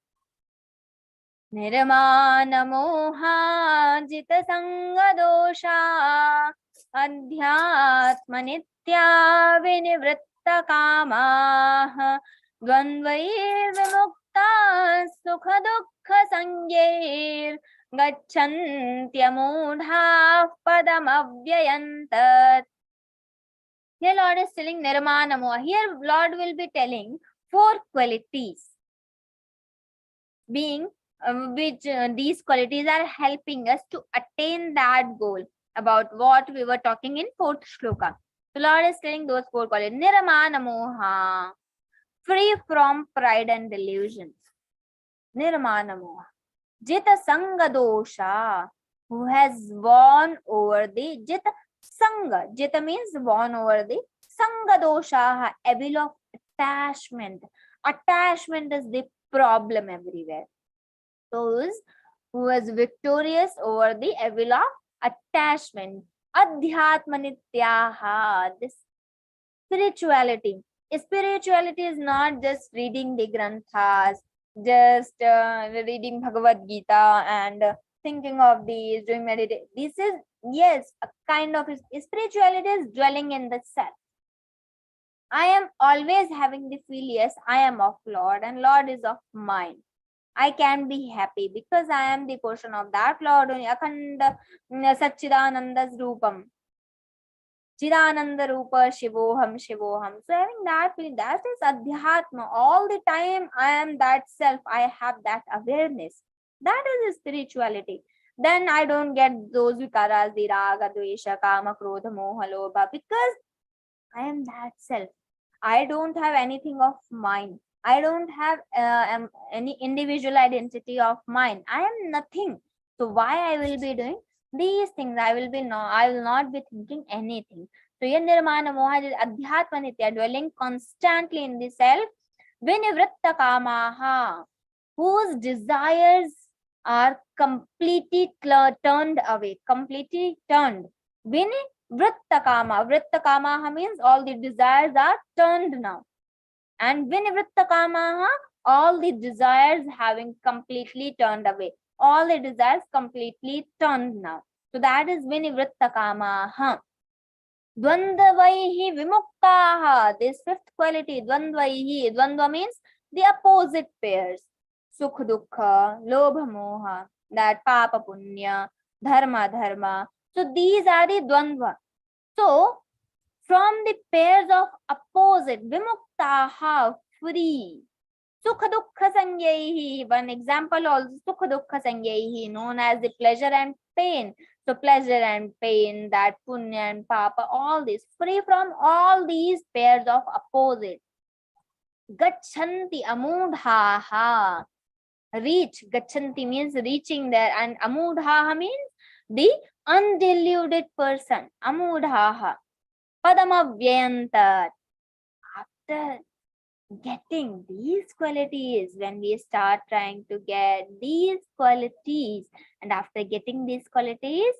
Nirmana moha jita sanga dosha adhyatma nitya vinivritta kamaha dvandvair vimukta sukha dukkha sangyer gacchantya padam avyayantat. Here Lord is telling nirmana moha. Here Lord will be telling 4 qualities, being which these qualities are helping us to attain that goal, about what we were talking in 4th shloka. The Lord is telling those 4 qualities. Nirmana moha, free from pride and delusions. Nirmana moha. Jita sanga dosha, who has won over the Jita sanga. Jita means won over the sanga dosha, evil of attachment. Attachment is the problem everywhere. Those who was victorious over the evil of attachment. Adhyatma nityaha, this spirituality. Spirituality is not just reading the granthas, just reading Bhagavad-Gītā and thinking of these, doing meditation. This is, yes, a kind of spirituality is dwelling in the self. I am always having the feel, yes, I am of Lord and Lord is of mine. I can be happy because I am the portion of that Lord. Akhanda Satchidananda's Rupam. Chidananda Rupa Shivoham Shivoham. So having that feeling, that is Adhyatma. All the time I am that self. I have that awareness. That is spirituality. Then I don't get those vikaras, the raga, dvesha, kama, krodha, moha, lobha, because I am that self. I don't have anything of mine. I don't have any individual identity of mine. I am nothing. So why I will be doing these things? I will not be thinking anything. So nirmana moha adhyatma nitya, dwelling constantly in the self, vinivritta kamaha, whose desires are completely turned away, completely turned. Vinivritta kama. Vritta kamaha means all the desires are turned now. And vinivritta kamaha, all the desires having completely turned away. All the desires completely turned now. So that is vinivritta kamaha. Dvandvaihi vimuktaha. This fifth quality, dvandvaihi. Dvandva means the opposite pairs. Sukha dukkha, lobha moha, that papa punya, dharma dharma. So these are the dvandva. So from the pairs of opposite, vimuktaha, free. Sukha dukkha sangyehi. One example also, sukha dukkha sangyehi, known as the pleasure and pain. So pleasure and pain, that punya and papa, all this, free from all these pairs of opposite. Gachanti amudhaha. Reach. Gachanti means reaching there, and amudhaha means the undeluded person. Amudhaha. Padamavyantat. After getting these qualities, when we start trying to get these qualities, and after getting these qualities,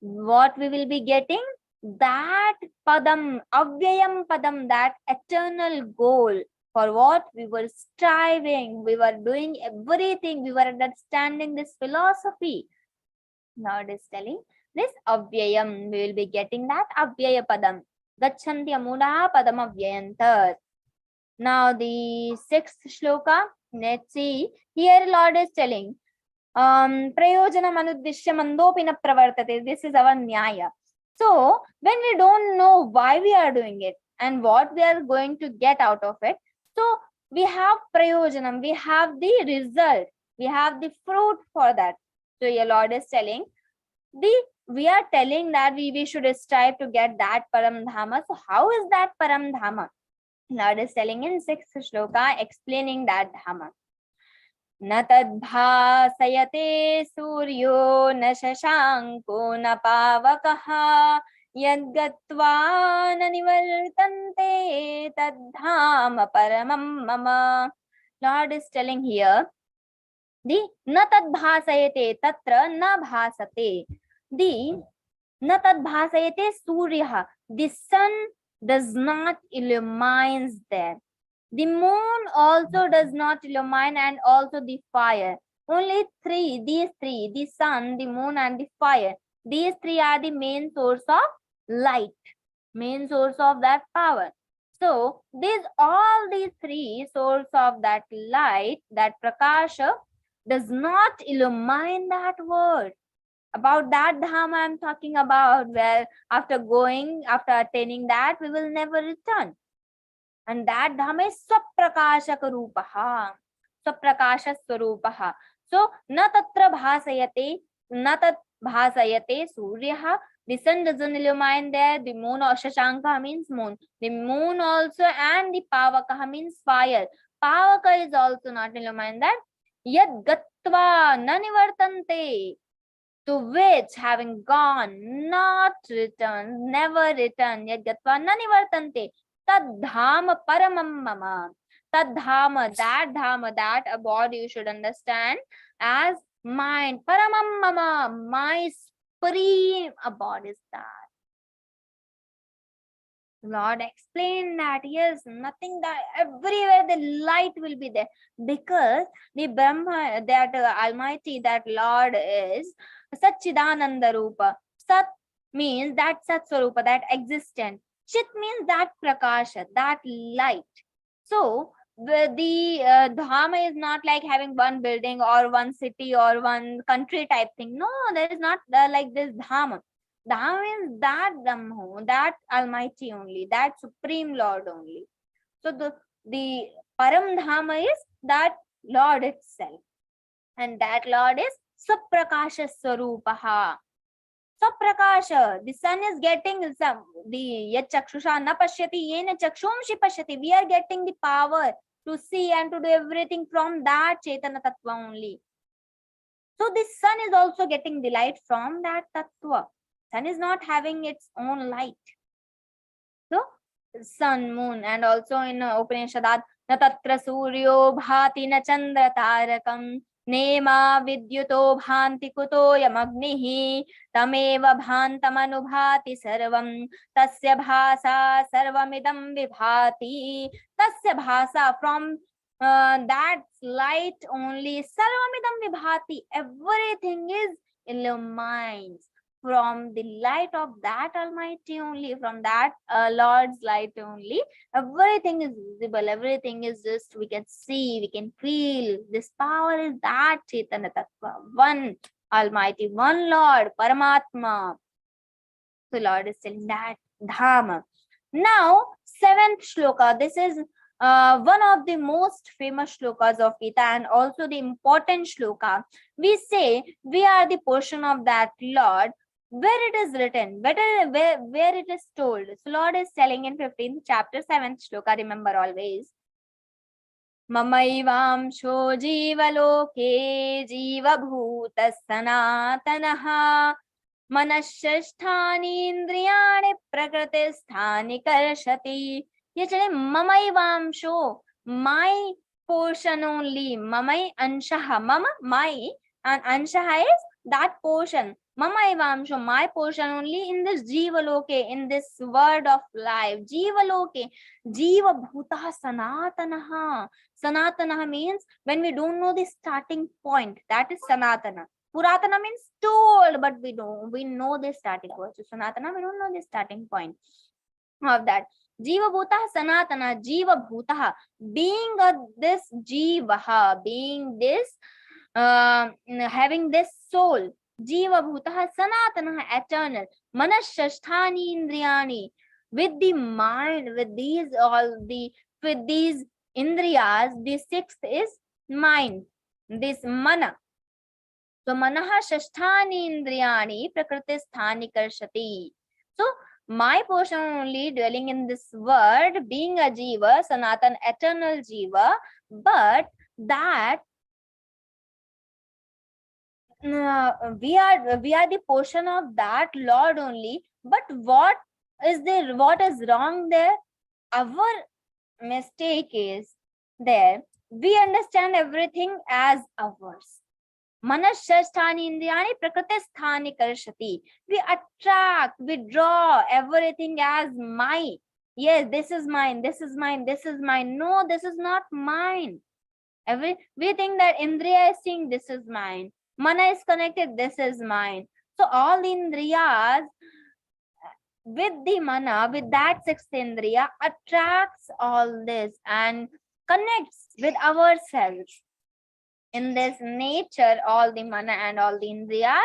what we will be getting? That padam, avyayam padam, that eternal goal. For what we were striving, we were doing everything, we were understanding this philosophy. Now it is telling this avyayam, we will be getting that avyaya padam. Gachanti amudaha padam avyayantat. Now the sixth shloka, let's see. Here Lord is telling, prayojanam anuddishya mandopina pravartate. This is our nyaya. So when we don't know why we are doing it and what we are going to get out of it, so we have prayojanam, we have the result, we have the fruit for that. So your Lord is telling, we are telling that we should strive to get that param dhama. So how is that param dhama? Lord is telling in sixth shloka, explaining that dhama. Na tadbhasayate suryo na shashanko na pavakaha yadgatva na nivartante tadhama paramam mama. Lord is telling here, the na tadbhasayate, tatra na bhasate. The na tadbhasayate surya, the sun does not illumines there. The moon also does not illumine, and also the fire. Only these three, the sun, the moon and the fire, these three are the main source of light, main source of that power. So all these three source of that light, that prakasha, does not illumine that world. About that dhama I am talking about, where after attaining that, we will never return. And that dhama is swaprakashaka rupaha, swaprakasha swarupaha. So na tatra bhasayate, na tat bhasayate suryaha. The sun doesn't illumine there. The moon, or shashanka means moon. The moon also, and the pavakaha means fire. Pavaka is also not illumined there. Yad gatva na nivartante, to which having gone, not return, never return. Yad gatva na nivartante, tad dhama paramam mama. Tad dhama, that abode you should understand as mind. Paramam mama, my supreme abode is that. Lord explained that, yes, nothing, that everywhere the light will be there, because the Brahma, that Almighty, that Lord is Satchidananda Rupa. Sat means that Sat Swarupa, that existent. Chit means that Prakasha, that light. So the Dhama is not like having one building or one city or one country type thing. No, there is not like this Dhama. Dhama is that Brahma, that Almighty only, that Supreme Lord only. So the Param Dhama is that Lord itself. And that Lord is Saprakasha Swarupaha. Swaprakasha. The sun is getting some, the yat chakshusha na pashyati yena chakshumshi pashyati. We are getting the power to see and to do everything from that Chaitanya Tattva only. So the sun is also getting the light from that Tattva. Sun is not having its own light. So sun, moon, and also in Upanishadat, na tatra suryo bhati na chandra tarakam nema vidyuto bhanti kuto yamagnihi tameva bhantam anubhati sarvam tasya bhasa sarvamidam vibhati. Tasya bhasa, from that light only, sarvamidam vibhati, everything is illumined. From the light of that Almighty only, from that Lord's light only, everything is visible, everything is just, we can see, we can feel. This power is that Chaitanya Tattva, one Almighty, one Lord, Paramatma. So Lord is telling that Dhamma. Now, 7th shloka. This is one of the most famous shlokas of Gita and also the important shloka. We say we are the portion of that Lord, where it is written, where it is told. So Lord is telling in 15th chapter, 7th shloka, remember always. Mamaivamsho jivaloke jivabhuta sanatanaha manashasthani indriyani prakritisthani karshati. Actually, Mamaivamsho, my portion only. Mamai anshaha, mama, my, and anshaha is that portion. Mamaivamsho, my portion only in this jivaloke, in this word of life. Jivaloke, jiva bhuta sanatanaha. Sanatanaha means when we don't know the starting point, that is sanatana. Puratana means told, but we know the starting point. So sanatana, we don't know the starting point of that. Jiva bhuta sanatana, jiva bhuta, being this jivaha, being this, having this soul. Jiva bhuta sanatana, eternal. Manashasthani indriyani, with the mind, with these indriyas, the 6th is mind, this mana. So manaha shasthani indriyani prakritisthani karshati. So my portion only dwelling in this word, being a jiva, sanatan, eternal jiva, but that we are the portion of that Lord only. But what is wrong there? Our mistake is there. We understand everything as ours. Manashasthani indriyani prakritisthani karshati. We attract, we draw everything as mine. Yes, this is mine, this is mine, this is mine. No, this is not mine. We think that indriya is saying this is mine. Mana is connected, this is mine. So all the indriyas with the mana, with that 6th indriya, attracts all this and connects with ourselves. In this nature, all the mana and all the indriyas,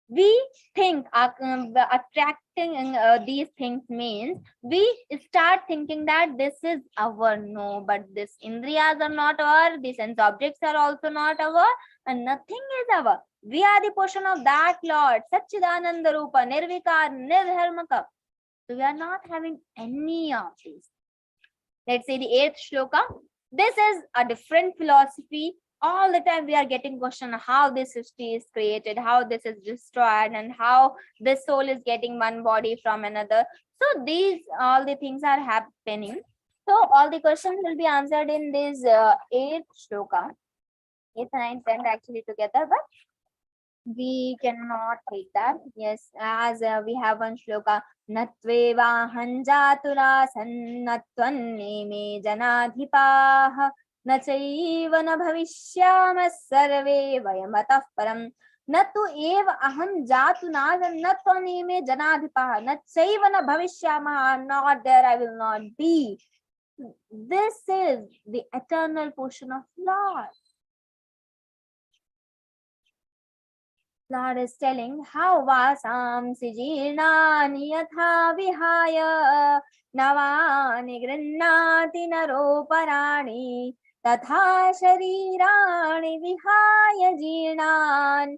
we think attracting these things means we start thinking that this is our. No, but this indriyas are not our, the sense objects are also not our, and nothing is our. We are the portion of that Lord, Satchidananda Rupa, Nirvikar, Nirharmaka. So we are not having any of these. Let's say the 8th shloka. This is a different philosophy. All the time we are getting question how this Srishti is created, how this is destroyed, and how this soul is getting one body from another. So these all the things are happening. So all the questions will be answered in this 8th shloka. 8th, 9th, 10th actually together, but we cannot take that. Yes, as we have one shloka. Natveva hanjatura sannatvanne janadhipaha nachaiva na bhavishyama sarve vayamatah param natu eva aham jatu natvanne janadhipaha nachaiva na bhavishyama, not there, I will not be. This is the eternal portion of Lord. Lord is telling how vasam sijirnani yatha vihaya navani grannati naroparani tatha sharirani vihaya jirnan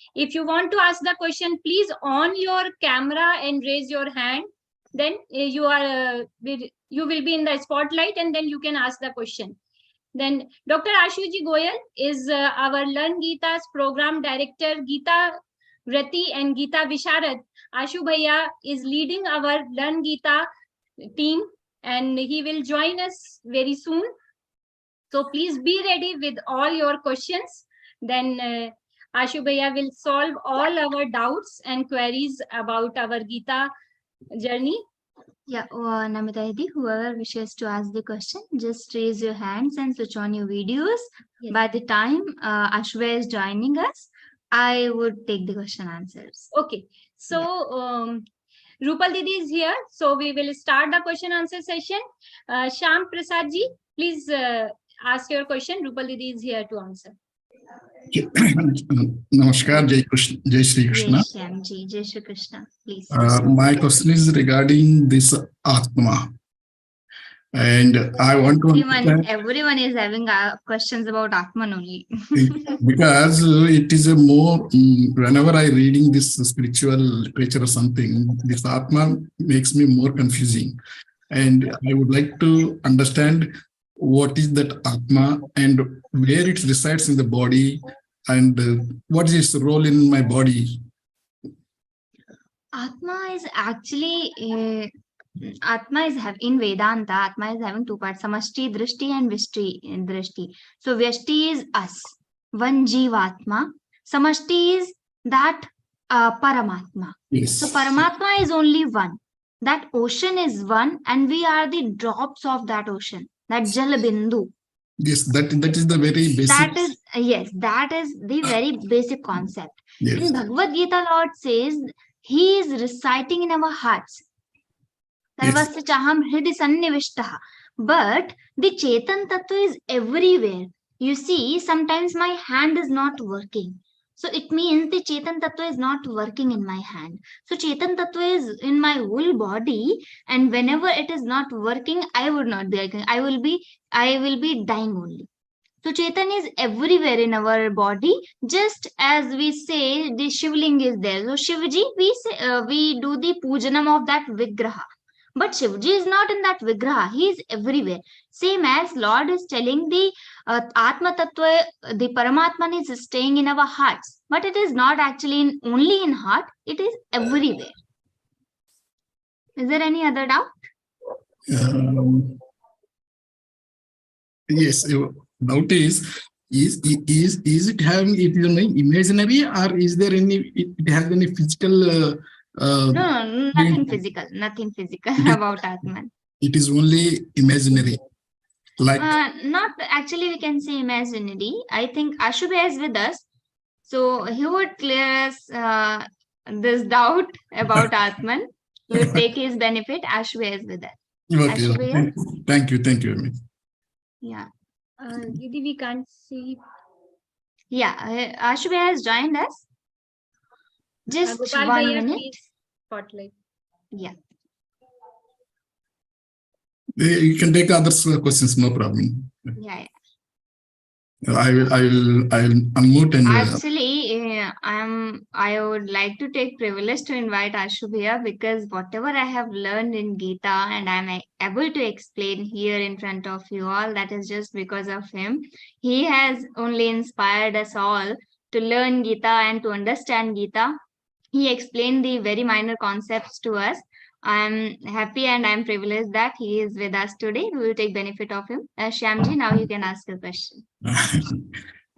If you want to ask the question, please on your camera and raise your hand. Then you will be in the spotlight, and then you can ask the question. Then Dr. Ashuji Goyal is our Learn Geeta's program director, Geeta Vrati and Geeta Visharad. Ashu Bhaiya is leading our Learn Geeta team, and he will join us very soon. So please be ready with all your questions. Then Ashu Bhaiya will solve all our doubts and queries about our Geeta journey. Yeah, Namita Didi, whoever wishes to ask the question, just raise your hands and switch on your videos. Yes. By the time Ashwa is joining us, I would take the question answers. Okay, so Rupal Didi is here, so we will start the question answer session. Shyam Prasad ji, please ask your question. Rupal Didi is here to answer. Namaskar, Jai Shri Krishna. Yes, Shyam ji, Jai Shri Krishna, please. My question is regarding this Atma. And I want to understand, Everyone is having questions about Atman only. because it is a more, whenever I reading this spiritual literature or something, this Atma makes me more confusing. And I would like to understand what is that Atma and where it resides in the body, and what is its role in my body. Atma is actually Atma is in Vedanta. Atma is having two parts: Samashti Drishti and Vyashti Drishti. So Vyashti is us, one Jivatma. Samashti is that Paramatma. Yes. So Paramatma is only one. That ocean is one, and we are the drops of that ocean. That Jal Bindu. Yes, that is the very basic. That is that is the very basic concept. Yes. In Bhagavad-Gītā, Lord says He is reciting in our hearts. Sarvasya chaham hridi sannivishtaha. But the Chetan Tattva is everywhere. You see, sometimes my hand is not working. So it means the Chetan Tattva is not working in my hand. So Chetan Tattva is in my whole body, and whenever it is not working, I would not be working. I will be dying only. So Chetan is everywhere in our body, just as we say the Shivling is there. So Shivji, we do the pujanam of that Vigraha. But Shivji is not in that Vigraha. He is everywhere. Same as Lord is telling the Atma Tattva, the Paramatman is staying in our hearts. But it is not actually only in heart. It is everywhere. Is there any other doubt? Yes. Doubt is it having it is only imaginary, or is there any it has any physical? No, nothing physical. Nothing physical about Atman. It is only imaginary. Like not actually, we can say imaginary. I think Ashubha is with us, so he would clear us this doubt about Atman. He would take his benefit. Ashubha is with us. okay. Ashubha? Thank you. Yeah. Didi, we can't see. Yeah, Ashubha has joined us. Just Gopal 1 Bhaiya, minute. please, spotlight. Yeah. You can take other questions, no problem. Yeah. I will unmute and Actually, I would like to take privilege to invite Ashubha, because whatever I have learned in Geeta and I'm able to explain here in front of you all, that is just because of him. He has only inspired us all to learn Geeta and to understand Geeta. He explained the very minor concepts to us. I'm happy and I'm privileged that he is with us today. We will take benefit of him. Shyamji, now you can ask your question.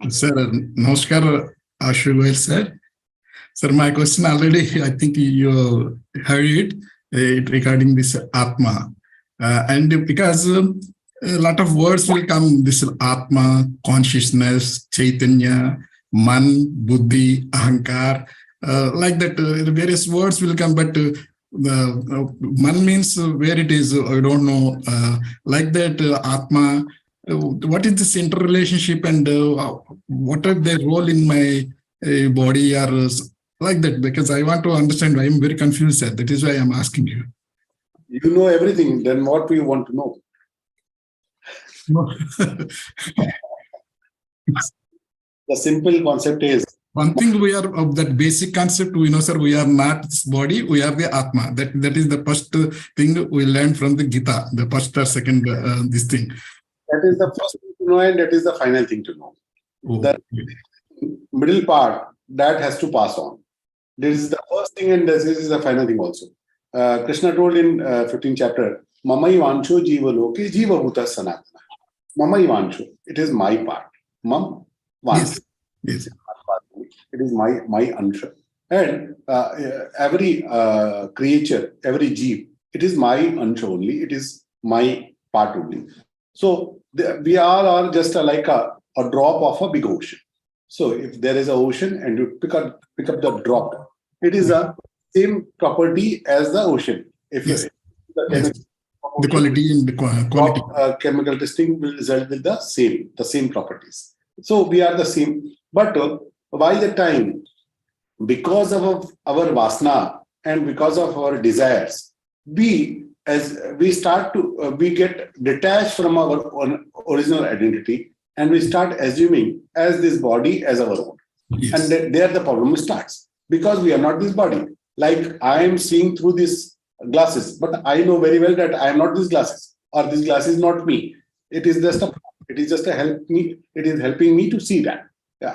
Sir, Namaskar, Ashu sir. Sir, my question already, I think you heard it regarding this Atma. And because a lot of words will come, this Atma, consciousness, Chaitanya, Man, Buddhi, Ahankar, like that, various words will come, but Man means where it is, I don't know. Like that, Atma, what is this interrelationship and what are their role in my body or like that? Because I want to understand. I am very confused, sir. That is why I am asking you. You know everything. Then what do you want to know? The simple concept is One thing we are of that basic concept, we know, sir, we are not this body, we are the Atma. That is the first thing we learned from the Geeta, the first or second, this thing. That is the first thing to know, and that is the final thing to know. Oh, The middle part, that has to pass on. This is the first thing, and this is the final thing also. Krishna told in 15th chapter, Mamai Vansho Jiva Loke Jiva Bhuta Sanatana. Mamai Vansho, it is my part. Mam Vansho. yes. It is my ansha. And every creature, every jeev, it is my ansha only. It is my part only. So we all are just like a drop of a big ocean. So if there is an ocean and you pick up the drop, it is the same property as the ocean. If Yes. the The quality and the quality. chemical testing will result with the same properties. So we are the same. But by the time, because of our vasana and because of our desires, we get detached from our original identity, and we start assuming as this body as our own. Yes. And there the problem starts, because we are not this body. Like I am seeing through these glasses, but I know very well that I am not these glasses, or this glass is not me. It is just it is helping me to see that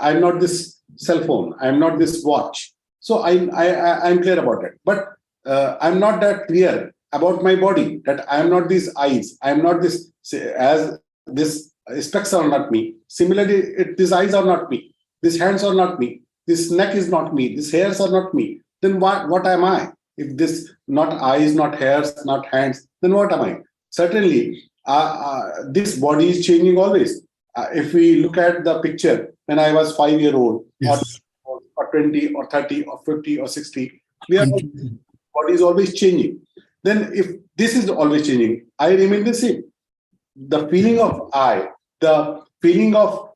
I'm not this cell phone, I'm not this watch. So I'm clear about it, but I'm not that clear about my body, that I am not these eyes, I am not this, as this specs are not me. Similarly, these eyes are not me, these hands are not me, this neck is not me, these hairs are not me. Then what am I? If this not eyes, not hairs, not hands, then what am I? Certainly, this body is changing always. If we look at the picture when I was 5-year-old, Yes. or 20 or 30 or 50 or 60, body is always changing. Then if this is always changing, I remain the same. The feeling of I, the feeling of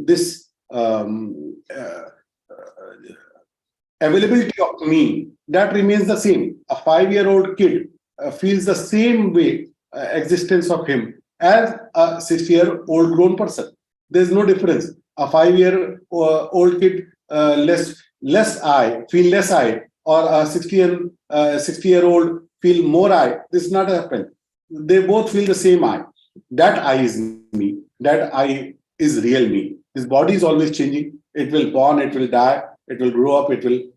this availability of me, that remains the same. A 5-year-old kid feels the same way existence of him as a 60-year-old grown person. There's no difference. A 5-year-old kid less I, feel less I, or a 60-year-old feel more I. This is not happen. They both feel the same I. That I is me. That I is real me. This body is always changing. It will born, it will die, it will grow up, it will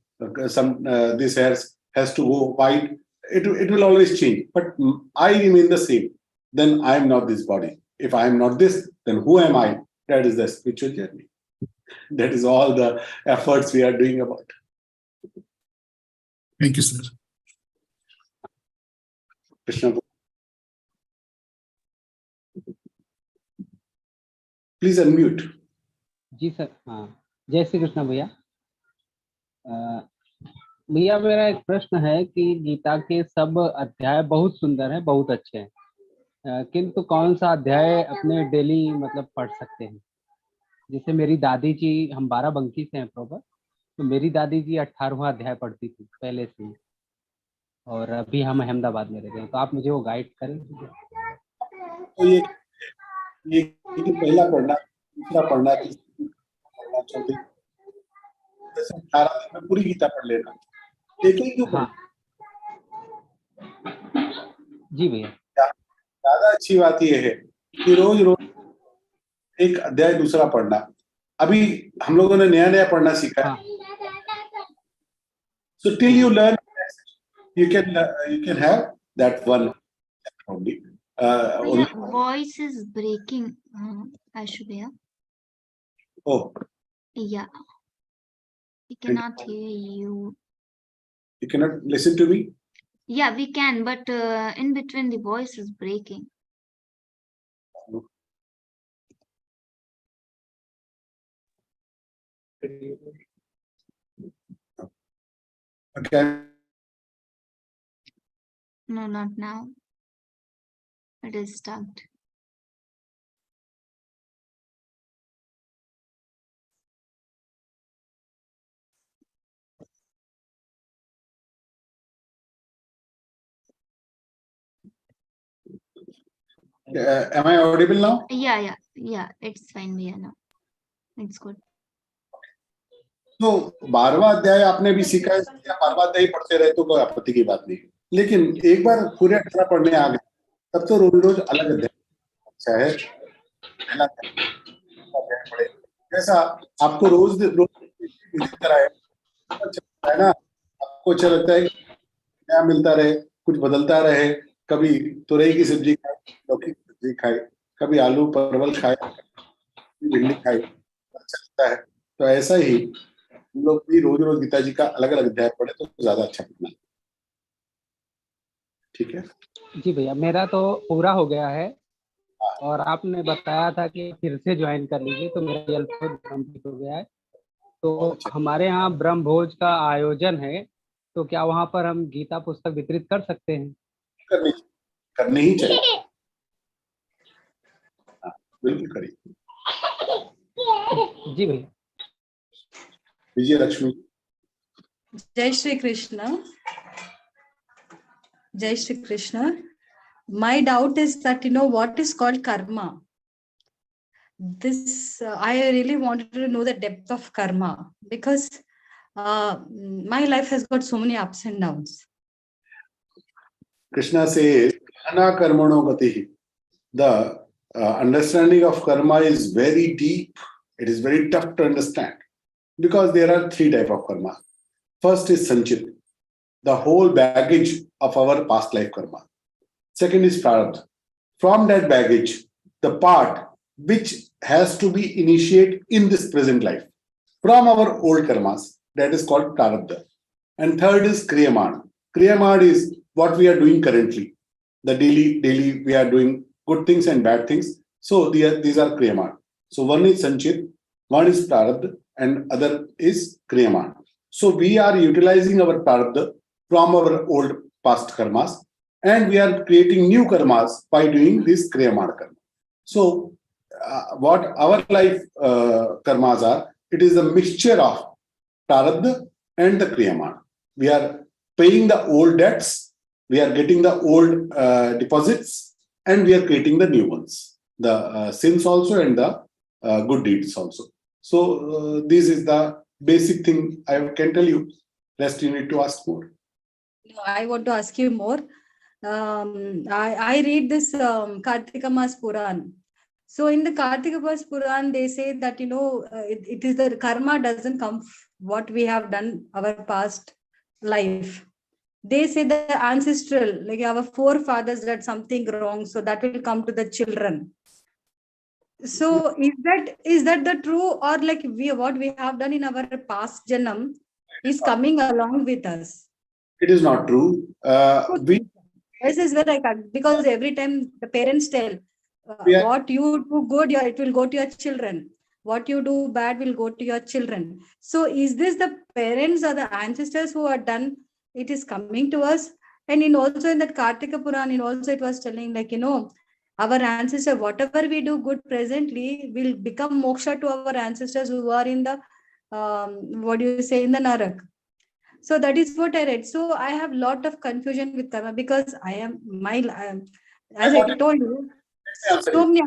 this hairs has to go white. It will always change. But I remain the same. Then I am not this body. If I am not this, then who am I? That is the spiritual journey. That is all the efforts we are doing about. Thank you, sir. Krishna. Please unmute. जी sir, हाँ, जय श्री कृष्ण भैया। भैया मेरा एक प्रश्न है कि गीता के सब अध्याय बहुत सुंदर हैं, बहुत अच्छे हैं, किंतु कौन सा अध्याय अपने डेली मतलब पढ़ सकते हैं? जैसे मेरी दादी जी, हम बाराबंकी से हैं प्रॉपर, तो मेरी दादी जी 18वां अध्याय पढ़ती थी पहले से ही, और अभी हम अहमदाबाद में रहते हैं, तो आप मुझे वो गाइड करें। तो ये पहला पढ़ना, दूसरा पढ़ना, तीसरा चौथी, 18 दिन में पूरी गीता पढ़ लेना। लेकिन क्यों? हाँ जी भैया। ज्यादा अच्छी बात यह है कि रोज एक अध्याय दूसरा पढ़ना। अभी हम लोगों ने नया पढ़ना सीखा है। So till you learn, you can have that one only. Voice is breaking, Ashubhaya. Oh. Yeah. We cannot hear you. You cannot listen to me? Yeah, we can, but in between the voice is breaking. Okay. No, not now. It is stuck. Am I audible now? Yeah, it's fine, Bhaiya, now. It's good. तो 12वां अध्याय आपने भी सीखा है, 12वां अध्याय पढ़ते रहे तो कोई आपत्ति की बात नहीं, लेकिन एक बार पूरे 18 पढ़ने आ गए तब तो रोज रोज अलग अध्याय चाहे पहला अध्याय पढ़े, जैसा आपको रोज रोज कराए है ना, आपको अच्छा लगता है नया मिलता रहे, कुछ बदलता रहे, कभी तुरई की सब्जी खाए, लौकी की सब्जी खाए, कभी आलू परवल खाए, भिंडी खाए, अच्छा लगता है। तो ऐसा ही हम लोग भी रोज रोज गीता जी का अलग अलग अध्याय पढ़े तो ज्यादा अच्छा लगना। ठीक है जी भैया, मेरा तो पूरा हो गया है और आपने बताया था कि फिर से ज्वाइन कर लीजिए, तो मेरा जल्द कंप्लीट हो गया है। तो हमारे यहाँ ब्रह्म भोज का आयोजन है, तो क्या वहाँ पर हम गीता पुस्तक वितरित कर सकते हैं? करनी ही चाहिए, बिल्कुल करिए। जी भैया। विजय लक्ष्मी। जय Shri Krishna. Jai Shri Krishna. My doubt is that, what is called karma? This, I really wanted to know the depth of karma, because my life has got so many ups and downs. Krishna says, "Ana karmano gatihi." The understanding of karma is very deep. It is very tough to understand because there are 3 types of karma. First is sanchit, the whole baggage of our past life karma. Second is prarabdha. From that baggage, the part which has to be initiated in this present life from our old karmas, that is called prarabdha. And third is kriyamana. Kriyamana is what we are doing currently. The daily we are doing good things and bad things. So these are kriyamana. So one is sanchit, one is prarabdha, and other is kriyamana. So we are utilizing our prarabdha from our old past karmas, and we are creating new karmas by doing this kriyamana karma. So what our life karmas are, it is a mixture of prarabdha and the kriyamana. We are paying the old debts, we are getting the old deposits, and we are creating the new ones, the sins also and the good deeds also. So this is the basic thing I can tell you. Rest you need to ask more. I want to ask you more. I read this Kartika Mas Puran. So in the Kartika Mas Puran, they say that, it is the karma doesn't come what we have done our past life. They say the ancestral, like our forefathers did something wrong, so that will come to the children. So is that the true, or like what we have done in our past janam is coming along with us? It is not true. This is where I cut, because every time the parents tell, what you do good, it will go to your children. What you do bad will go to your children. So is this the parents or the ancestors who are done? It is coming to us. And also in that Kartika Puran, it was telling, like, our ancestors, whatever we do good presently will become moksha to our ancestors who are in the, in the Narak. So that is what I read. So I have a lot of confusion with karma, because as I told you, so many.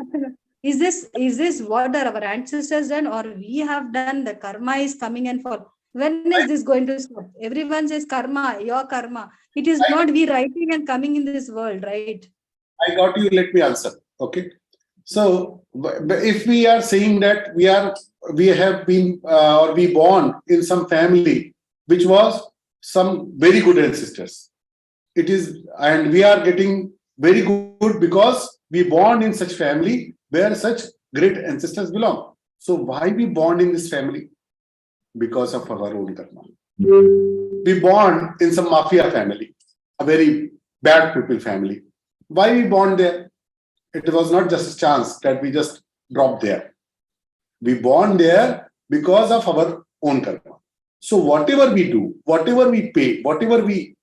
Is this what are our ancestors done, or we have done? The karma is coming and fall. When is this going to stop? Everyone says karma, your karma. It is not we writing and coming in this world, right? I got you. Let me answer. Okay. So if we are saying that we have been or we born in some family which was some very good ancestors, it is, and we are getting very good because we born in such family where such great ancestors belong. So why we born in this family? Because of our own karma. We born in some mafia family, a very bad people family. Why we born there? It was not just a chance that we just dropped there. We born there because of our own karma. So whatever we do, whatever we pay, whatever we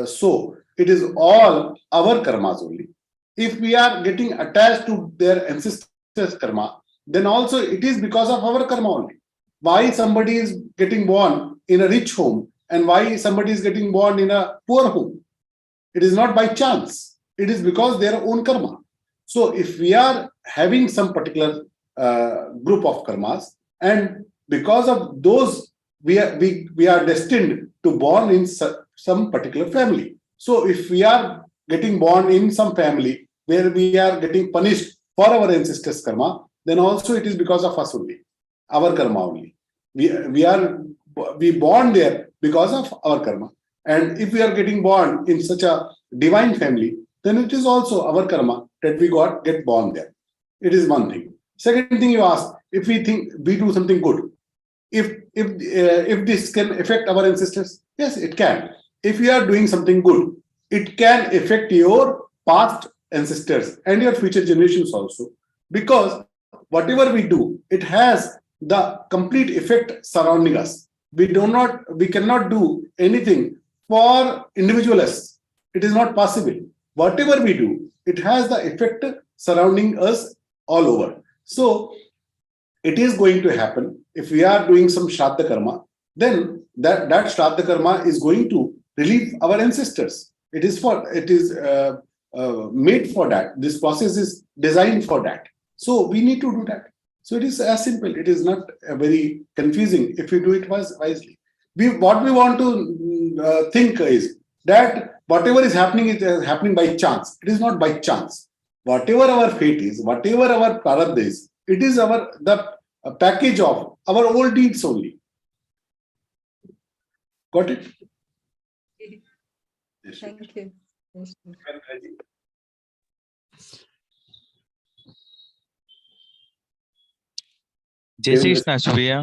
sow, it is all our karmas only. If we are getting attached to their ancestors' karma, then also it is because of our karma only. Why somebody is getting born in a rich home and why somebody is getting born in a poor home? It is not by chance. It is because their own karma. So if we are having some particular group of karmas, and because of those we are destined to born in some particular family. So if we are getting born in some family where we are getting punished for our ancestors' karma, then also it is because of us only, our karma only. We born there because of our karma. And if we are getting born in such a divine family, then it is also our karma that we get born there. It is one thing. Second thing you ask, if we think we do something good, if this can affect our ancestors, yes, it can. If you are doing something good, it can affect your past ancestors and your future generations also, because whatever we do, it has the complete effect surrounding us. We cannot do anything for individualists. It is not possible. Whatever we do, it has the effect surrounding us all over. So it is going to happen. If we are doing some Shraddha karma, then that Shraddha karma is going to relieve our ancestors. It is made for that. This process is designed for that. So we need to do that. So it is as simple. It is not very confusing if we do it wisely. What we want to think is that whatever is happening by chance. It is not by chance. Whatever our fate is, whatever our prarabdha is, it is the package of our old deeds only. Got it? Thank you. जय श्री कृष्ण आशु भैया।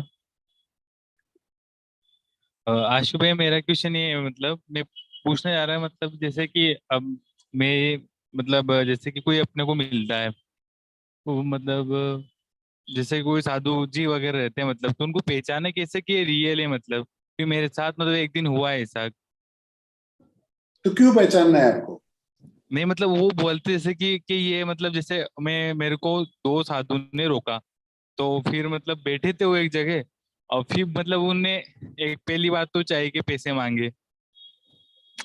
आशु भैया, मेरा question ये है, मतलब मैं पूछना चाह रहा है, मतलब जैसे कि अब मैं मतलब जैसे कि कोई अपने को मिलता है तो मतलब जैसे कोई साधु जी वगैरह रहते हैं, मतलब तो उनको पहचाने कैसे कि ये रियल है, मतलब कि मेरे साथ मतलब एक दिन हुआ है ऐसा। तो क्यों पहचानना है आपको? नहीं मतलब वो बोलते जैसे कि ये मतलब जैसे मेरे को दो साधु ने रोका, तो फिर मतलब बैठे थे वो एक जगह, और फिर मतलब उनने एक पहली बात तो चाय के पैसे मांगे,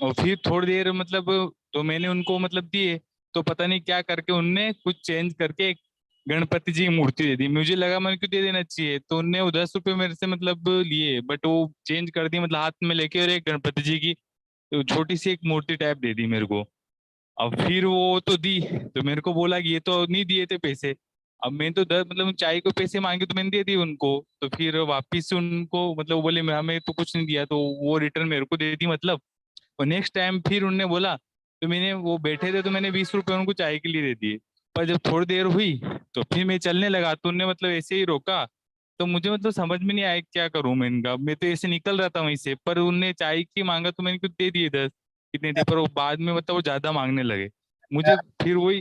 और फिर थोड़ी देर मतलब तो मैंने उनको मतलब दिए, तो पता नहीं क्या करके उनने कुछ चेंज करके एक गणपति जी की मूर्ति दे दी। मुझे लगा मैंने क्यों दे देना चाहिए, तो उनने वो 10 रुपये मेरे से मतलब लिए, बट वो चेंज कर दी, मतलब हाथ में लेके, और एक गणपति जी की छोटी सी एक मूर्ति टाइप दे दी मेरे को। अब फिर वो तो दी, तो मेरे को बोला कि ये तो नहीं दिए थे पैसे। अब मैंने तो मतलब चाय को पैसे मांगे तो मैंने दे दिए उनको, तो फिर वापिस उनको मतलब वो बोले हमें तो कुछ नहीं दिया, तो वो रिटर्न मेरे को दे दी मतलब। और नेक्स्ट टाइम फिर उनने बोला, तो मैंने वो बैठे थे तो मैंने 20 रुपये उनको चाय के लिए दे दिए। पर जब थोड़ी देर हुई तो फिर मैं चलने लगा, तो उनने मतलब ऐसे ही रोका, तो मुझे मतलब समझ में नहीं आया क्या करूं मैं इनका। मैं तो ऐसे निकल रहा था वहीं से, पर उनने चाय की मांगा तो मैंने कुछ दे दिए 10 कितने थे, पर वो बाद में मतलब वो ज्यादा मांगने लगे मुझे। फिर वही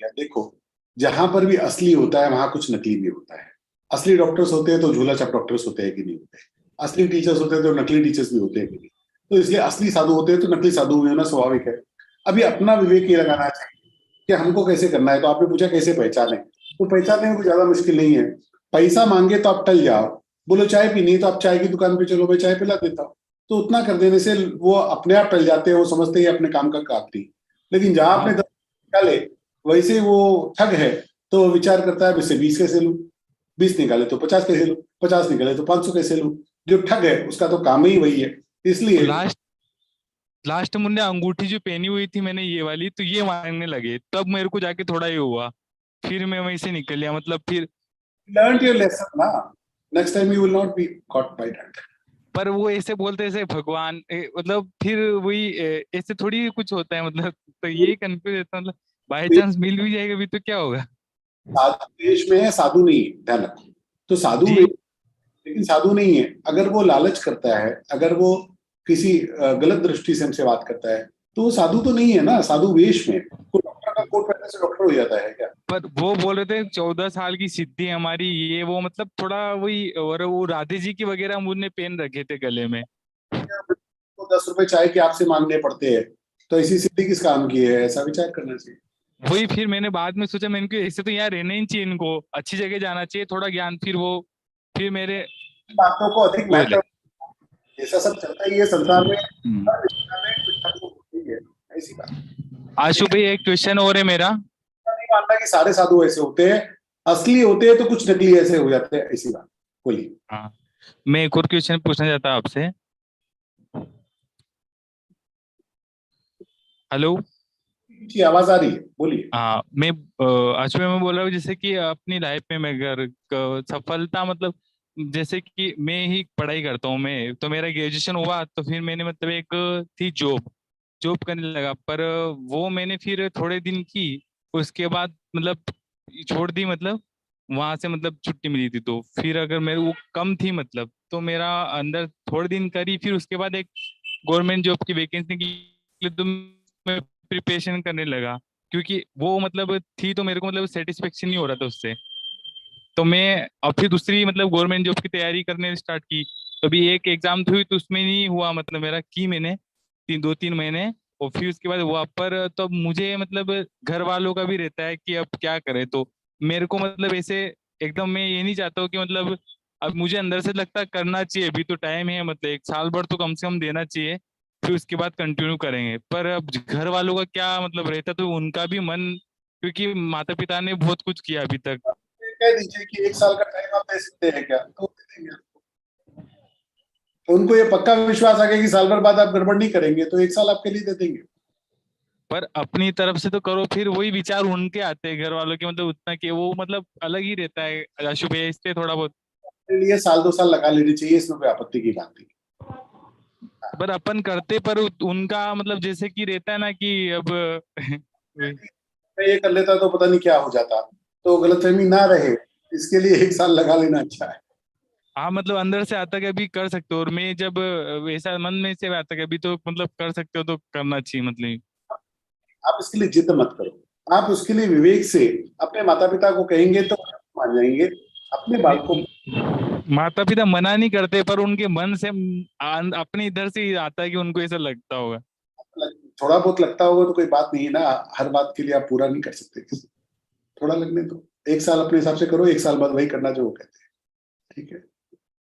देखो, जहां पर भी असली होता है वहां कुछ नकली भी होता है। असली डॉक्टर्स होते हैं तो झूला छाप डॉक्टर्स होते हैं कि नहीं होते, असली टीचर्स होते हैं तो नकली टीचर्स भी होते हैं कि नहीं। तो इसलिए असली साधु होते हैं तो नकली साधु भी होना स्वाभाविक है। अभी अपना विवेक ये लगाना चाहिए कि हमको कैसे करना है। तो आपने पूछा कैसे पहचाने, तो पहचानने में कोई ज्यादा मुश्किल नहीं है। पैसा मांगे तो आप टल जाओ, बोलो चाय पीनी है तो आप चाय की दुकान पे चलो, मैं चाय पिला देता हूँ, तो उतना कर देने से वो अपने आप टल जाते हैं, वो समझते हैं अपने काम का काफी। लेकिन जहां आपने 10 निकाले वैसे वो ठग है, तो विचार करता है इससे 20 कैसे लूं, 20 निकाले तो 50 कैसे लूं, 50 निकाले तो 500 कैसे लूं। जो ठग है उसका तो काम ही वही है। इसलिए लास्ट मुन्ने अंगूठी जो पहनी हुई थी मैंने ये वाली, तो ये मांगने लगे, तब मेरे को जाके थोड़ा ये हुआ, फिर मैं वहीं से निकल लिया। मतलब फिर learned your lesson ना, next time you will not be caught by that। पर वो ऐसे बोलते ऐसे भगवान मतलब फिर वही ऐसे थोड़ी कुछ होता है मतलब, तो यही कंफ्यूज होता है। मतलब बाय चांस मिल भी जाएगा भी तो क्या होगा। साधु देश में है, साधु नहीं है, ध्यान रखो। तो साधु लेकिन साधु नहीं है। अगर वो लालच करता है, अगर वो किसी गलत दृष्टि से हमसे बात करता है, तो वो साधु तो नहीं है ना। साधु वेश में, कोई डॉक्टर का कोट पहनने से डॉक्टर हो जाता है क्या? पर वो बोल रहे थे 14 साल की सिद्धि हमारी, ये वो मतलब थोड़ा वही, और वो राधे जी की वगैरह मुझने पेन रखे थे गले में। तो 10 रुपए चाय के आपसे मांगने पड़ते हैं, तो ऐसी सिद्धि किस काम की है? ऐसा विचार करना चाहिए। वही फिर मैंने बाद में सोचा, मैंने ऐसे तो यहाँ रहना ही चाहिए, इनको अच्छी जगह जाना चाहिए, थोड़ा ज्ञान। फिर मेरे बातों को अधिक महत्व, ऐसा सब चलता ही है संसार में, ऐसी बात। आशु भाई एक क्वेश्चन और है मेरा। नहीं मानना कि सारे साधु ऐसे होते हैं, असली होते हैं तो कुछ नकली ऐसे हो जाते हैं, ऐसी बात बोलिए। हाँ, मैं एक और क्वेश्चन पूछना चाहता हूँ आपसे। हेलो। जी आवाज आ रही है, बोलिए। हाँ, मैं अश्विन मैं बोल रहा हूँ, जैसे कि अपनी लाइफ में मैं अगर सफलता मतलब, जैसे कि मैं ही पढ़ाई करता हूँ, मैं तो मेरा ग्रेजुएशन हुआ तो फिर मैंने मतलब एक थी जॉब, जॉब करने लगा, पर वो मैंने फिर थोड़े दिन की, उसके बाद मतलब छोड़ दी, मतलब वहां से मतलब छुट्टी मिली थी, तो फिर अगर मेरे वो कम थी मतलब, तो मेरा अंदर थोड़े दिन करी, फिर उसके बाद एक गवर्नमेंट जॉब की वैकेंसी निकली तो मैं प्रिपरेशन करने लगा, क्योंकि वो मतलब थी तो मेरे को मतलब सेटिस्फेक्शन नहीं हो रहा था उससे, तो मैं अब फिर दूसरी मतलब गवर्नमेंट जॉब की तैयारी करने स्टार्ट की। तो अभी एक एग्जाम हुई तो उसमें नहीं हुआ, मतलब मेरा की मैंने 2-3 महीने, और फिर उसके बाद हुआ, पर तो अब मुझे मतलब घर वालों का भी रहता है कि अब क्या करें, तो मेरे को मतलब ऐसे एकदम मैं ये नहीं चाहता हूँ कि मतलब, अब मुझे अंदर से लगता है करना चाहिए, अभी तो टाइम है, मतलब 1 साल भर तो कम से कम देना चाहिए, फिर उसके बाद कंटिन्यू करेंगे, पर अब घर वालों का क्या मतलब रहता, तो उनका भी मन, क्योंकि माता पिता ने बहुत कुछ किया अभी तक। कह दीजिए कि 1 साल का टाइम आप दे सकते हैं क्या, तो दे देंगे। तो उनको ये पक्का विश्वास आ गया कि साल भर बाद आप गड़बड़ नहीं करेंगे, तो 1 साल आपके लिए दे देंगे। पर अपनी तरफ से तो करो, फिर वही विचार उनके आते हैं घर वालों के, मतलब उतना कि वो मतलब अलग ही रहता है आशु भैया, इससे थोड़ा बहुत। अपने लिए 1-2 साल लगा लेनी चाहिए, इसमें कोई आपत्ति की बात नहीं। पर अपन करते, पर उनका मतलब जैसे कि रहता है ना कि अब वही। मैं ये कर लेता तो पता नहीं क्या हो जाता, तो गलतफहमी ना रहे, इसके लिए 1 साल लगा लेना अच्छा है। हाँ, मतलब अंदर से आता कि अभी कर सकते हो, और मैं जब वैसा मन में से आता कि अभी तो मतलब कर सकते हो तो करना चाहिए मतलब। आप इसके लिए जिद मत करो, आप उसके लिए विवेक से अपने माता पिता को कहेंगे तो मान जाएंगे। अपने बाल को माता पिता मना नहीं करते, पर उनके मन से अपने इधर से ही आता है कि उनको ऐसा लगता होगा। थोड़ा बहुत लगता होगा तो कोई बात नहीं है ना, हर बात के लिए आप पूरा नहीं कर सकते, थोड़ा लगने दो। 1 साल अपने हिसाब से करो, 1 साल बाद वही करना जो वो कहते हैं, ठीक है।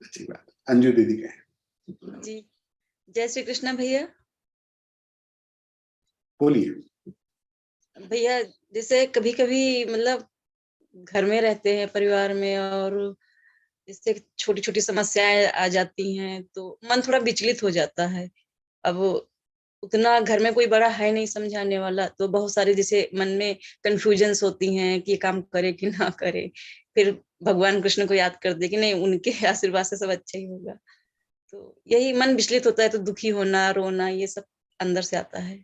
अच्छी बात। अंजू दीदी कहें। जी, जय श्री कृष्ण भैया। बोलिए। भैया जैसे कभी कभी मतलब घर में रहते हैं परिवार में, और इससे छोटी छोटी समस्याएं आ जाती हैं तो मन थोड़ा विचलित हो जाता है। अब उतना घर में कोई बड़ा है नहीं समझाने वाला, तो बहुत सारे जैसे मन में कंफ्यूजन्स होती हैं कि ये काम करे कि ना करे। फिर भगवान कृष्ण को याद कर दे कि नहीं, उनके आशीर्वाद से सब अच्छा ही होगा। तो यही मन विचलित होता है, तो दुखी होना, रोना, ये सब अंदर से आता है।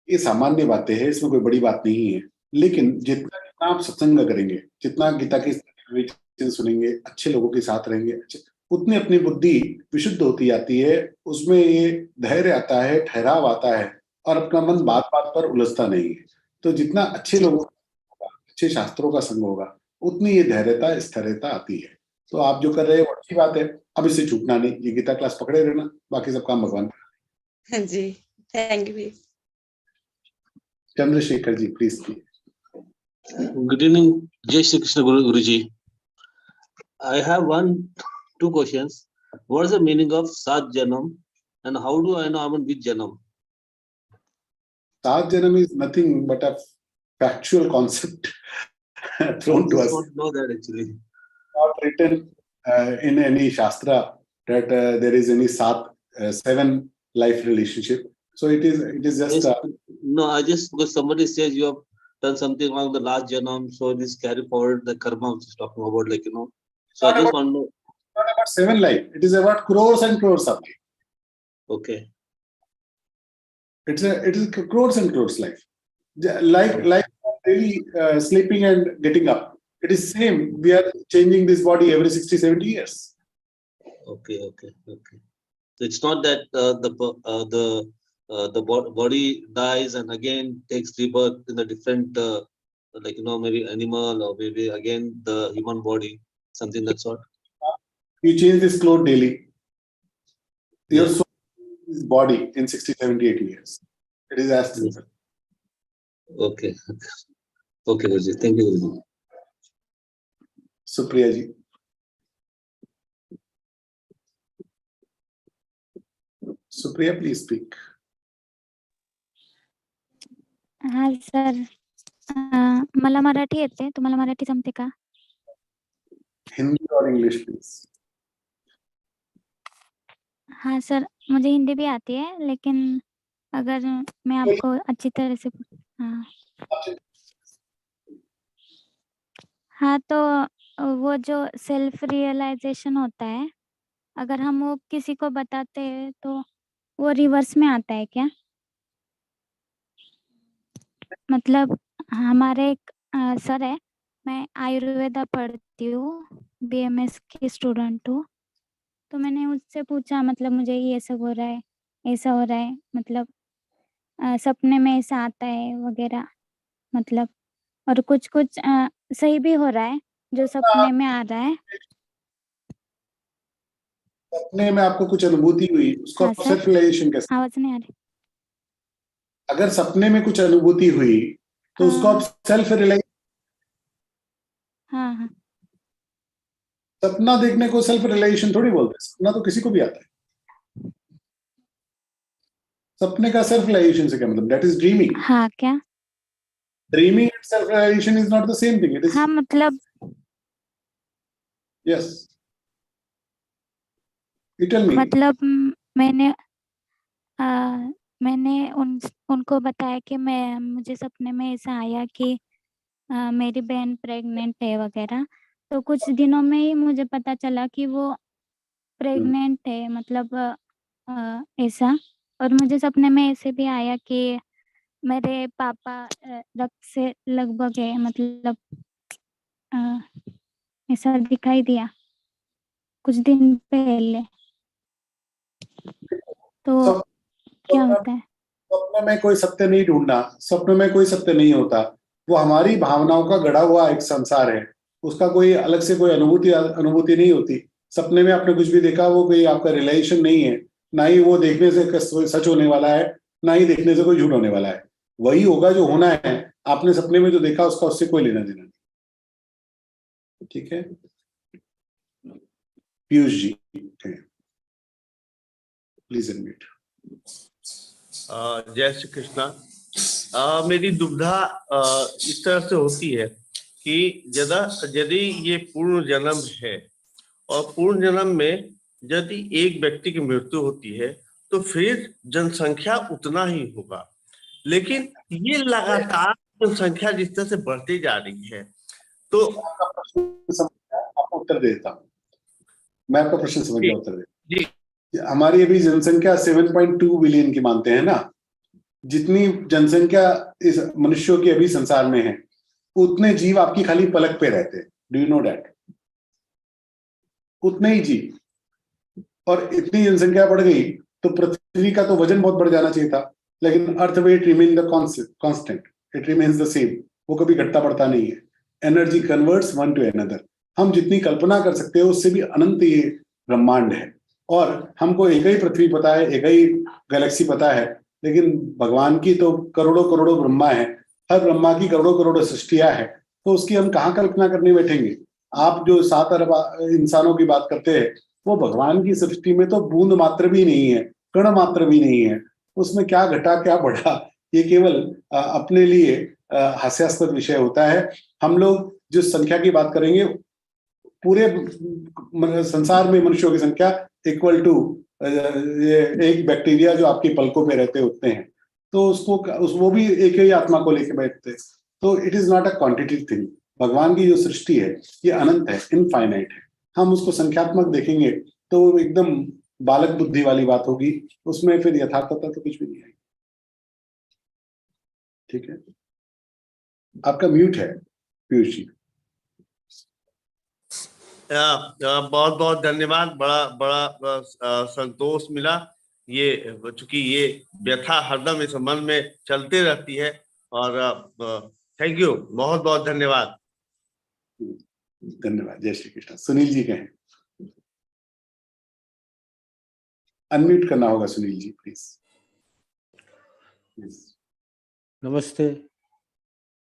ये सामान्य बातें हैं, इसमें कोई बड़ी बात नहीं है। लेकिन जितना जितना आप सत्संग करेंगे, जितना गीता के वचन सुनेंगे, अच्छे लोगों के साथ रहेंगे, उतनी अपनी बुद्धि विशुद्ध होती जाती है, उसमें ये धैर्य आता है, ठहराव आता है, और अपना मन बात बात पर उलझता नहीं है। तो जितना अच्छे लोगों का, अच्छे शास्त्रों का संग होगा, उतनी ये धैर्यता, स्थिरता आती है। तो आप जो कर रहे हैं वो अच्छी बात है। अब इससे छूटना नहीं, ये गीता क्लास पकड़े रहना, बाकी सब काम भगवान। जी, thank you. Chandrashekhar ji please. Good evening, Jai Shri Krishna Guruji. I have two questions. What is the meaning of Sat Janam, and how do I know I'm on which Janam? Sat Janam is nothing but a factual concept thrown to us. I don't know that actually. Not written in any Shastra that there is any seven life relationship. So it is just. No, I just, because somebody says you have done something wrong the last Janam, so this carry forward the karma which is talking about, like, you know. So I just want to know. Not about 7 life. It is about crores and crores of life. Okay. It is crores and crores life. Like really sleeping and getting up. It is same. We are changing this body every 60-70 years. Okay. So it's not that the body dies and again takes rebirth in a different, like, you know, maybe animal or maybe again the human body, something that sort. You change this clothes daily. Your soul is body in 60-70-80 years. It is as simple. Okay, Guruji. Thank you, Guruji. Supriya ji. Supriya, please speak. हा sir, मला मराठी येते, तुम्हाला मराठी जमते का? Hindi or English, please. हाँ sir, मुझे हिंदी भी आती है, लेकिन अगर मैं आपको अच्छी तरह से हाँ हाँ, तो वो जो सेल्फ रियलाइजेशन होता है, अगर हम वो किसी को बताते हैं तो वो रिवर्स में आता है क्या? मतलब हमारे एक सर है, मैं आयुर्वेदा पढ़ती हूँ, बीएमएस की स्टूडेंट हूँ। तो मैंने उससे पूछा, मतलब मुझे ये सब हो रहा है, ऐसा हो रहा है, मतलब सपने में ऐसा आता है वगैरह, मतलब और कुछ कुछ सही भी हो रहा है जो सपने में आ रहा है। सपने में आपको कुछ अनुभूति हुई, उसको हाँ आप सर, सेल्फ रियलाइजेशन कैसे? आवाज नहीं आ रही। अगर सपने में कुछ अनुभूति हुई तो उसको आप सेल्फ रियलाइज, हाँ हाँ, सपना देखने को सेल्फ रियलाइजेशन थोड़ी बोलते हैं, सपना तो किसी को भी आता है। सपने का सेल्फ रियलाइजेशन से क्या मतलब? That is dreaming. हाँ क्या? Dreaming and self realization is not the same thing, it is हाँ मतलब यस। You tell me. मतलब मैंने आ, मैंने उनको बताया कि मुझे सपने में ऐसा आया कि मेरी बहन प्रेग्नेंट है वगैरह। तो कुछ दिनों में ही मुझे पता चला कि वो प्रेग्नेंट है, मतलब ऐसा। और मुझे सपने में ऐसे भी आया कि मेरे पापा रक्त से लगभग है, मतलब अ, ऐसा दिखाई दिया कुछ दिन पहले। तो क्या होता है? स्वप्न में कोई सत्य नहीं ढूंढना, स्वप्न में कोई सत्य नहीं होता, वो हमारी भावनाओं का गढ़ा हुआ एक संसार है। उसका कोई अलग से कोई अनुभूति नहीं होती। सपने में आपने कुछ भी देखा, वो कोई आपका रिलेशन नहीं है, ना ही वो देखने से सच होने वाला है, ना ही देखने से कोई झूठ होने वाला है। वही होगा जो होना है। आपने सपने में जो देखा उसका उससे कोई लेना देना नहीं। ठीक है पीयूष जी, प्लीज अनम्यूट। जय श्री कृष्णा। मेरी दुविधा इस तरह से होती है कि यदि ये पूर्ण जन्म है और पूर्ण जन्म में यदि एक व्यक्ति की मृत्यु होती है तो फिर जनसंख्या उतना ही होगा, लेकिन ये लगातार जनसंख्या जिस तरह से बढ़ती जा रही है तो आपको उत्तर देता हूँ, मैं आपका प्रश्न समझ गया, उत्तर दे। जी, हमारी अभी जनसंख्या 7.2 बिलियन की मानते हैं ना। जितनी जनसंख्या इस मनुष्यों की अभी संसार में है, उतने जीव आपकी खाली पलक पे रहते हैं। Do you know that? उतने ही जीव। और इतनी जनसंख्या बढ़ गई तो पृथ्वी का तो वजन बहुत बढ़ जाना चाहिए था, लेकिन earth weight remain the constant, it remains the same. वो कभी घटता बढ़ता नहीं है। Energy converts one to another. हम जितनी कल्पना कर सकते हैं उससे भी अनंत ये ब्रह्मांड है। और हमको एक ही पृथ्वी पता है, एक ही गैलेक्सी पता है, लेकिन भगवान की तो करोड़ों करोड़ों ब्रह्मा है। हर ब्रह्मा की करोड़ों करोड़ों सृष्टियां हैं, तो उसकी हम कहाँ कल्पना करने बैठेंगे? आप जो 7 अरब इंसानों की बात करते हैं, वो भगवान की सृष्टि में तो बूंद मात्र भी नहीं है, कण मात्र भी नहीं है। उसमें क्या घटा क्या बढ़ा, ये केवल अपने लिए हास्यास्पद विषय होता है। हम लोग जिस संख्या की बात करेंगे, पूरे संसार में मनुष्यों की संख्या इक्वल टू एक बैक्टीरिया जो आपकी पलकों पे रहते होते हैं, तो वो भी एक ही आत्मा को लेके बैठते हैं। तो it is not a quantitative thing. भगवान की जो सृष्टि है ये अनंत है, इनफाइनाइट है। हम उसको संख्यात्मक देखेंगे तो वो एकदम बालक बुद्धि वाली बात होगी, उसमें फिर यथार्थता तो कुछ भी नहीं आएगी। ठीक है, आपका म्यूट है पीयूष जी। बहुत बहुत धन्यवाद। बड़ा बड़ा संतोष मिला। ये चूंकि ये व्यथा हरदम इस मन में चलते रहती है, और थैंक यू, बहुत बहुत धन्यवाद। धन्यवाद। जय श्री कृष्ण। सुनील जी कहें, अनम्यूट करना होगा सुनील जी, प्लीज। नमस्ते,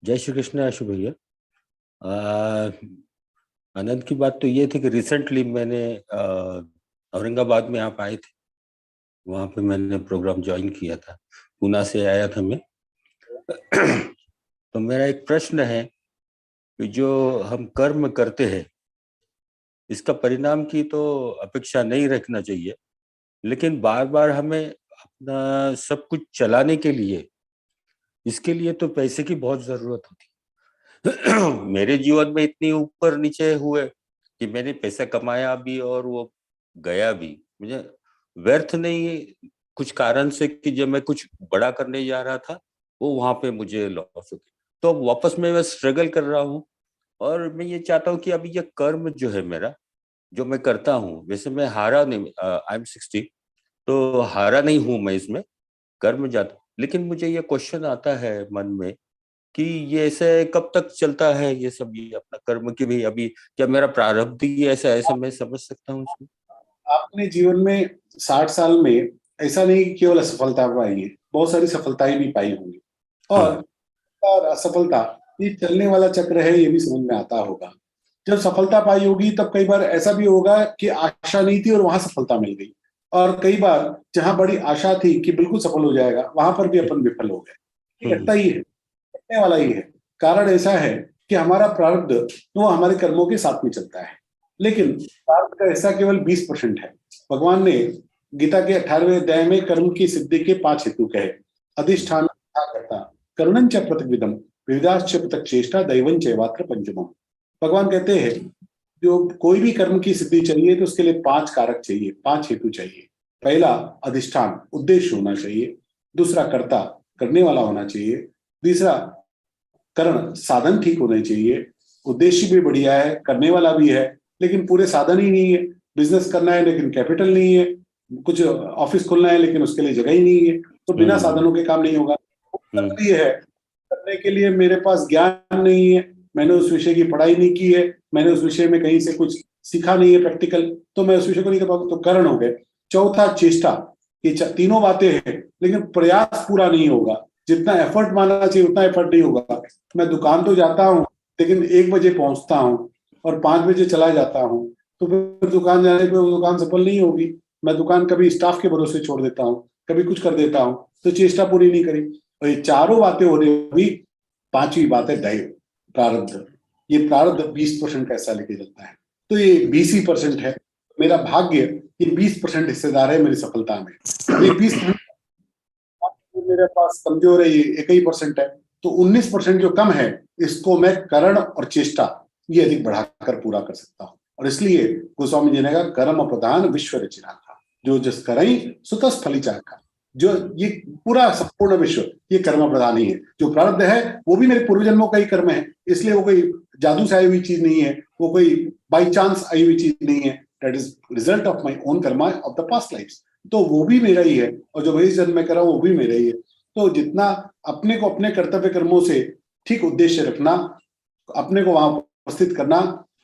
जय श्री कृष्ण आशु भैया। आनंद की बात तो ये थी कि रिसेंटली मैंने औरंगाबाद में आप आए थे, वहाँ पे मैंने प्रोग्राम ज्वाइन किया था, पूना से आया था मैं। तो मेरा एक प्रश्न है कि जो हम कर्म करते हैं इसका परिणाम की तो अपेक्षा नहीं रखना चाहिए, लेकिन बार बार हमें अपना सब कुछ चलाने के लिए, इसके लिए तो पैसे की बहुत जरूरत होती। मेरे जीवन में इतनी ऊपर नीचे हुए कि मैंने पैसा कमाया भी और वो गया भी, मुझे व्यर्थ नहीं, कुछ कारण से कि जब मैं कुछ बड़ा करने जा रहा था वो वहां पे मुझे लॉस हो गया। तो अब वापस मैं स्ट्रगल कर रहा हूँ और मैं ये चाहता हूँ कि अभी ये कर्म जो है मेरा, जो मैं करता हूँ, वैसे मैं हारा नहीं, आई एम 60, तो हारा नहीं हूं मैं इसमें, कर्म जाता। लेकिन मुझे ये क्वेश्चन आता है मन में कि ये ऐसे कब तक चलता है ये सब, ये अपना कर्म की भी अभी क्या मेरा प्रारब्ध ही ऐसा, ऐसा मैं समझ सकता हूँ इसमें? आपने जीवन में 60 साल में ऐसा नहीं कि केवल असफलता पाई है, बहुत सारी सफलताएं भी पाई होंगी, और असफलता ये चलने वाला चक्र है, ये भी समझ में आता होगा। जब सफलता पाई होगी तब कई बार ऐसा भी होगा कि आशा नहीं थी और वहां सफलता मिल गई, और कई बार जहां बड़ी आशा थी कि बिल्कुल सफल हो जाएगा, वहां पर भी अपन विफल हो गए। घटता ही है, घटने वाला ही है। कारण ऐसा है कि हमारा प्रारब्ध वो हमारे कर्मों के साथ में चलता है, लेकिन प्रारब्ध का हिस्सा केवल 20% है। भगवान ने गीता के 18वें अध्याय में कर्म की सिद्धि के 5 हेतु कहे। अधिष्ठान, कर्ता, करुणं च प्रतिविधम, विविधाश्च पृथक् चेष्टा, दैवं चैवात्र पंचमम्। भगवान कहते हैं जो कोई भी कर्म की सिद्धि चाहिए तो उसके लिए 5 कारक चाहिए, 5 हेतु चाहिए। पहला अधिष्ठान, उद्देश्य होना चाहिए। दूसरा कर्ता, करने वाला होना चाहिए। तीसरा करण, साधन ठीक होने चाहिए। उद्देश्य भी बढ़िया है, करने वाला भी है, लेकिन पूरे साधन ही नहीं है। बिजनेस करना है लेकिन कैपिटल नहीं है, कुछ ऑफिस खोलना है लेकिन उसके लिए जगह ही नहीं है, तो बिना साधनों के काम नहीं होगा। ये है, करने के लिए मेरे पास ज्ञान नहीं है, मैंने उस विषय की पढ़ाई नहीं की है, मैंने उस विषय में कहीं से कुछ सीखा नहीं है प्रैक्टिकल, तो मैं उस विषय को नहीं कर पाऊंगा, तो करण हो गए। चौथा चेष्टा, ये तीनों बातें हैं, लेकिन प्रयास पूरा नहीं होगा। जितना एफर्ट मानना चाहिए उतना एफर्ट नहीं होगा। मैं दुकान तो जाता हूँ लेकिन 1 बजे पहुंचता हूँ और 5 बजे चला जाता हूँ, तो फिर दुकान जाने पे वो दुकान सफल नहीं होगी। मैं दुकान कभी स्टाफ के भरोसे छोड़ देता हूँ, कभी कुछ कर देता हूँ, तो चेष्टा पूरी नहीं करी। और ये चारों बातें हो रही अभी, 5वीं बात है दैव, प्रारब्ध। ये प्रारब्ध 20% का हिस्सा लेके चलता है, तो ये 20% है। मेरा भाग्य ये 20% हिस्सेदार है मेरी सफलता में। ये 20% मेरे पास कमजोर है, ये 1% है, तो 19% जो कम है इसको मैं करण और चेष्टा ये अधिक बढ़ाकर पूरा कर सकता हूँ। और इसलिए गोस्वामी जी ने कहा कर्म प्रधान विश्व रचना था, जो जस करई सुतस फली चाखा। जो ये पूरा संपूर्ण विश्व ये कर्म प्रधान ही है। जो प्रारब्ध है वो भी मेरे पूर्व जन्मों का ही कर्म है, इसलिए वो कोई जादू से आई हुई चीज नहीं है, वो कोई बाई चांस आई हुई चीज नहीं है। That is result of my own Karma of the past life. तो वो भी मेरा ही है, और जो मैं इस जन्म में कर रहा हूँ वो भी मेरा ही है। तो जितना अपने को अपने कर्तव्य कर्मों से ठीक उद्देश्य रखना, अपने को वहां उपस्थित करना,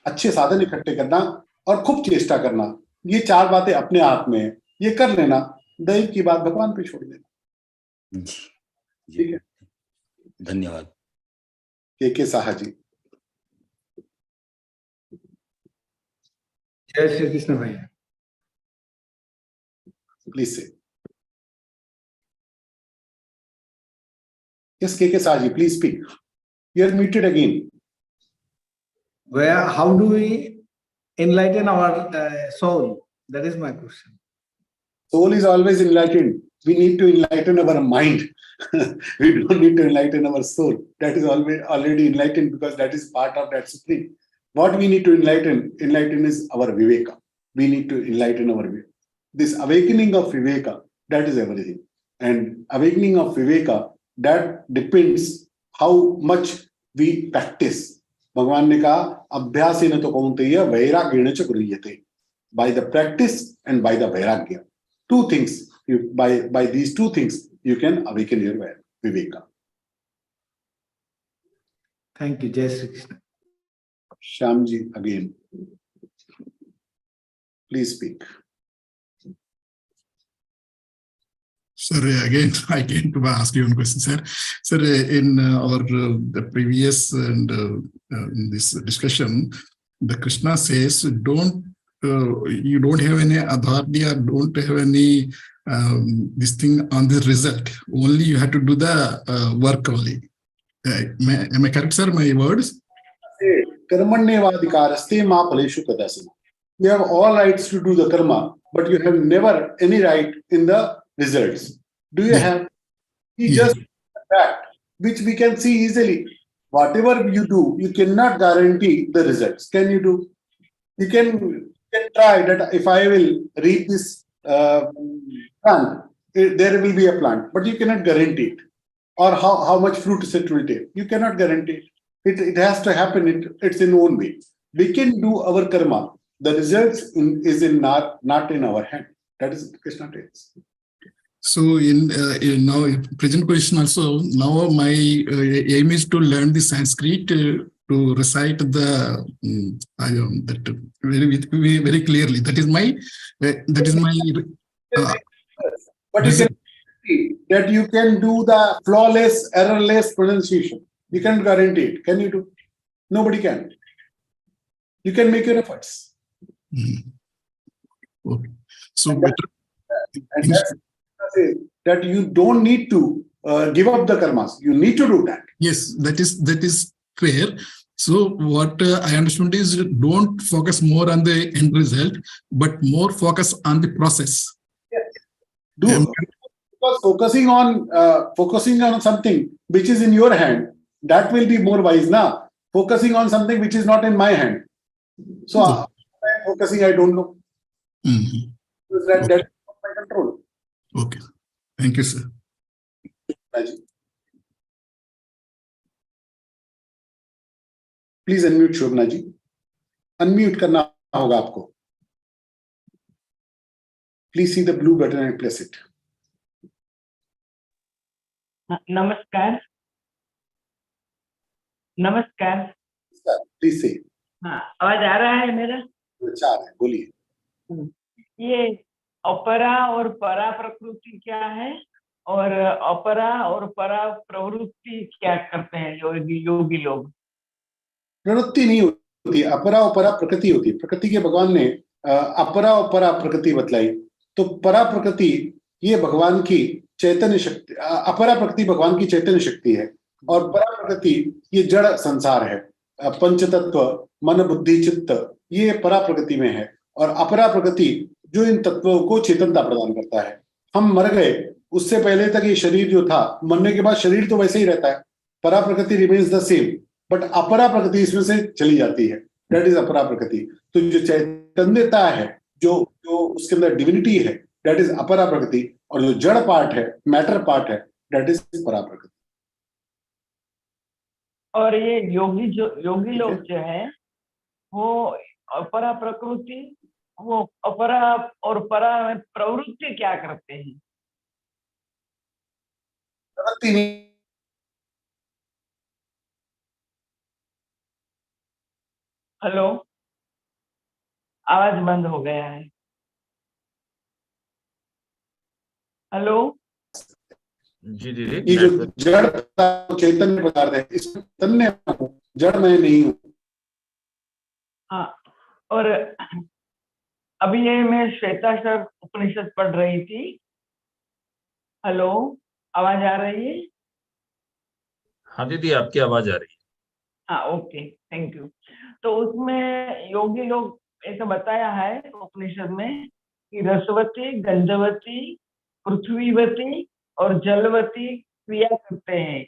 अच्छे साधन इकट्ठे करना और खूब चेष्टा करना, ये 4 बातें अपने हाथ में है, ये कर लेना। दैव की बात भगवान पे छोड़ देना। ठीक है, धन्यवाद। के साहा जी। जय श्री कृष्ण भैया। प्लीज से yes, K Saha ji, please speak. You are muted again. Where, how do we enlighten our soul? That is my question. Soul is always enlightened. We need to enlighten our mind. We don't need to enlighten our soul. That is already enlightened, because that is part of that supreme. What we need to enlighten is our viveka. We need to enlighten our viveka. This awakening of viveka, that is everything. And awakening of viveka, that depends how much we practice. भगवान ने कहा अभ्यासेन तो कौन्तेय वैराग्येण च गृह्यते. By the practice and by the vairagya. 2 things. By these 2 things you can awaken your viveka. Thank you. Jai Shri Krishna. Shyamji again. Please speak. Sir, again, I came to ask you one question, sir. Sir, in our the previous and in this discussion, the Krishna says, you don't have any authority or don't have any this thing on the result. Only you have to do the work only. Am I correct, sir? My words? Karmanyevadikaraste ma phaleshu kadasana. We have all rights to do the karma, but you have never any right in the results. Do you have? He just fact which we can see easily. Whatever you do, you cannot guarantee the results. Can you do? You can try that if I will reap this plant, there will be a plant, but you cannot guarantee it. Or how much fruit it will take. You cannot guarantee it. It has to happen. It's in own way. We can do our karma. The results is not in our hand. That is Krishna tells. So in now present position also, now my aim is to learn the Sanskrit to recite the that very clearly. That is my but you can see that you can do the flawless, errorless pronunciation. You can't guarantee it. Can you do? Nobody can. You can make your efforts. Okay. So better. And that's that you don't need to give up the karmas. You need to do that. Yes, that is fair. So what I understand is don't focus more on the end result, but more focus on the process. Yes. Because focusing on something which is in your hand, that will be more wise now. Focusing on something which is not in my hand. So focusing, I don't know. That's not my control. Okay. Thank you, sir. Please unmute Shobna ji. Unmute करना होगा आपको. Please see the blue button and press it. नमस्कार. नमस्कार. Please say. हाँ, आवाज आ रहा है मेरा? अच्छा आ रहा है, बोलिए. ये अपरा और परा प्रकृति क्या है और अपरा और परा प्रवृत्ति क्या करते हैं योगी लोग? प्रवृत्ति नहीं होती, अपरा और परा प्रकृति होती है. प्रकृति के भगवान ने अपरा और परा प्रकृति बतलाई. तो परा प्रकृति ये भगवान की चैतन्य शक्ति, अपरा प्रकृति भगवान की चैतन्य शक्ति है और परा प्रकृति ये जड़ संसार है. पंच तत्व मन बुद्धि चित्त ये परा प्रकृति में है और अपरा प्रकृति जो इन तत्वों को चेतनता प्रदान करता है. हम मर गए, उससे पहले तक ये शरीर जो था, मरने के बाद शरीर तो वैसे ही रहता है. परा प्रकृति रिमेन्स द सेम, बट अपरा प्रकृति इसमें से चली जाती है. दैट इज अपरा प्रकृति. तो जो चैतन्यता है, जो उसके अंदर डिविनिटी है, दैट इज अपरा प्रकृति. और जो जड़ पार्ट है, मैटर पार्ट है, दैट इज परा प्रकृति. और ये योगी लोग जो है वो अपरा प्रकृति, वो अपरा और परा में प्रवृत्ति क्या करते हैं? प्रवृत्ति नहीं. हेलो, आवाज बंद हो गया है. हेलो जी ये जो जड़ चैतन्य पदार्थ है, इसमें चैतन्य हूं, जड़ मैं नहीं हूं. हाँ, और अभी ये मैं श्वेताक्षर उपनिषद पढ़ रही थी. हेलो, आवाज आ रही है? हाँ दीदी, आपकी आवाज आ रही है. हाँ, ओके, थैंक यू. तो उसमें योगी लोग ऐसा बताया है उपनिषद में कि रसवती, गंधवती, पृथ्वीवती और जलवती क्रिया करते हैं.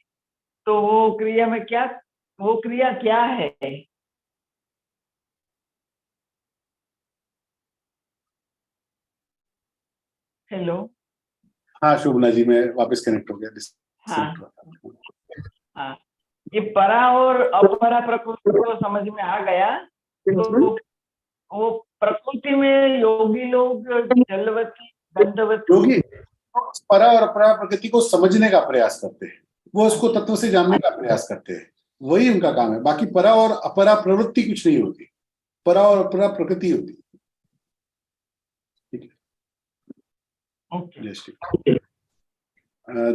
तो वो क्रिया क्या है? हेलो. हाँ शोभना जी, मैं वापस कनेक्ट हो गया. हाँ, ये परा और अपरा प्रकृति को समझ में आ गया. तो वो प्रकृति में योगी लोग जलवती, गंधवती, योगी परा और अपरा प्रकृति को समझने का प्रयास करते हैं. वो उसको तत्व से जानने का प्रयास करते हैं. वही उनका काम है. बाकी परा और अपरा प्रवृत्ति कुछ नहीं होती. परा और अपरा प्रकृति होती. ठीक है.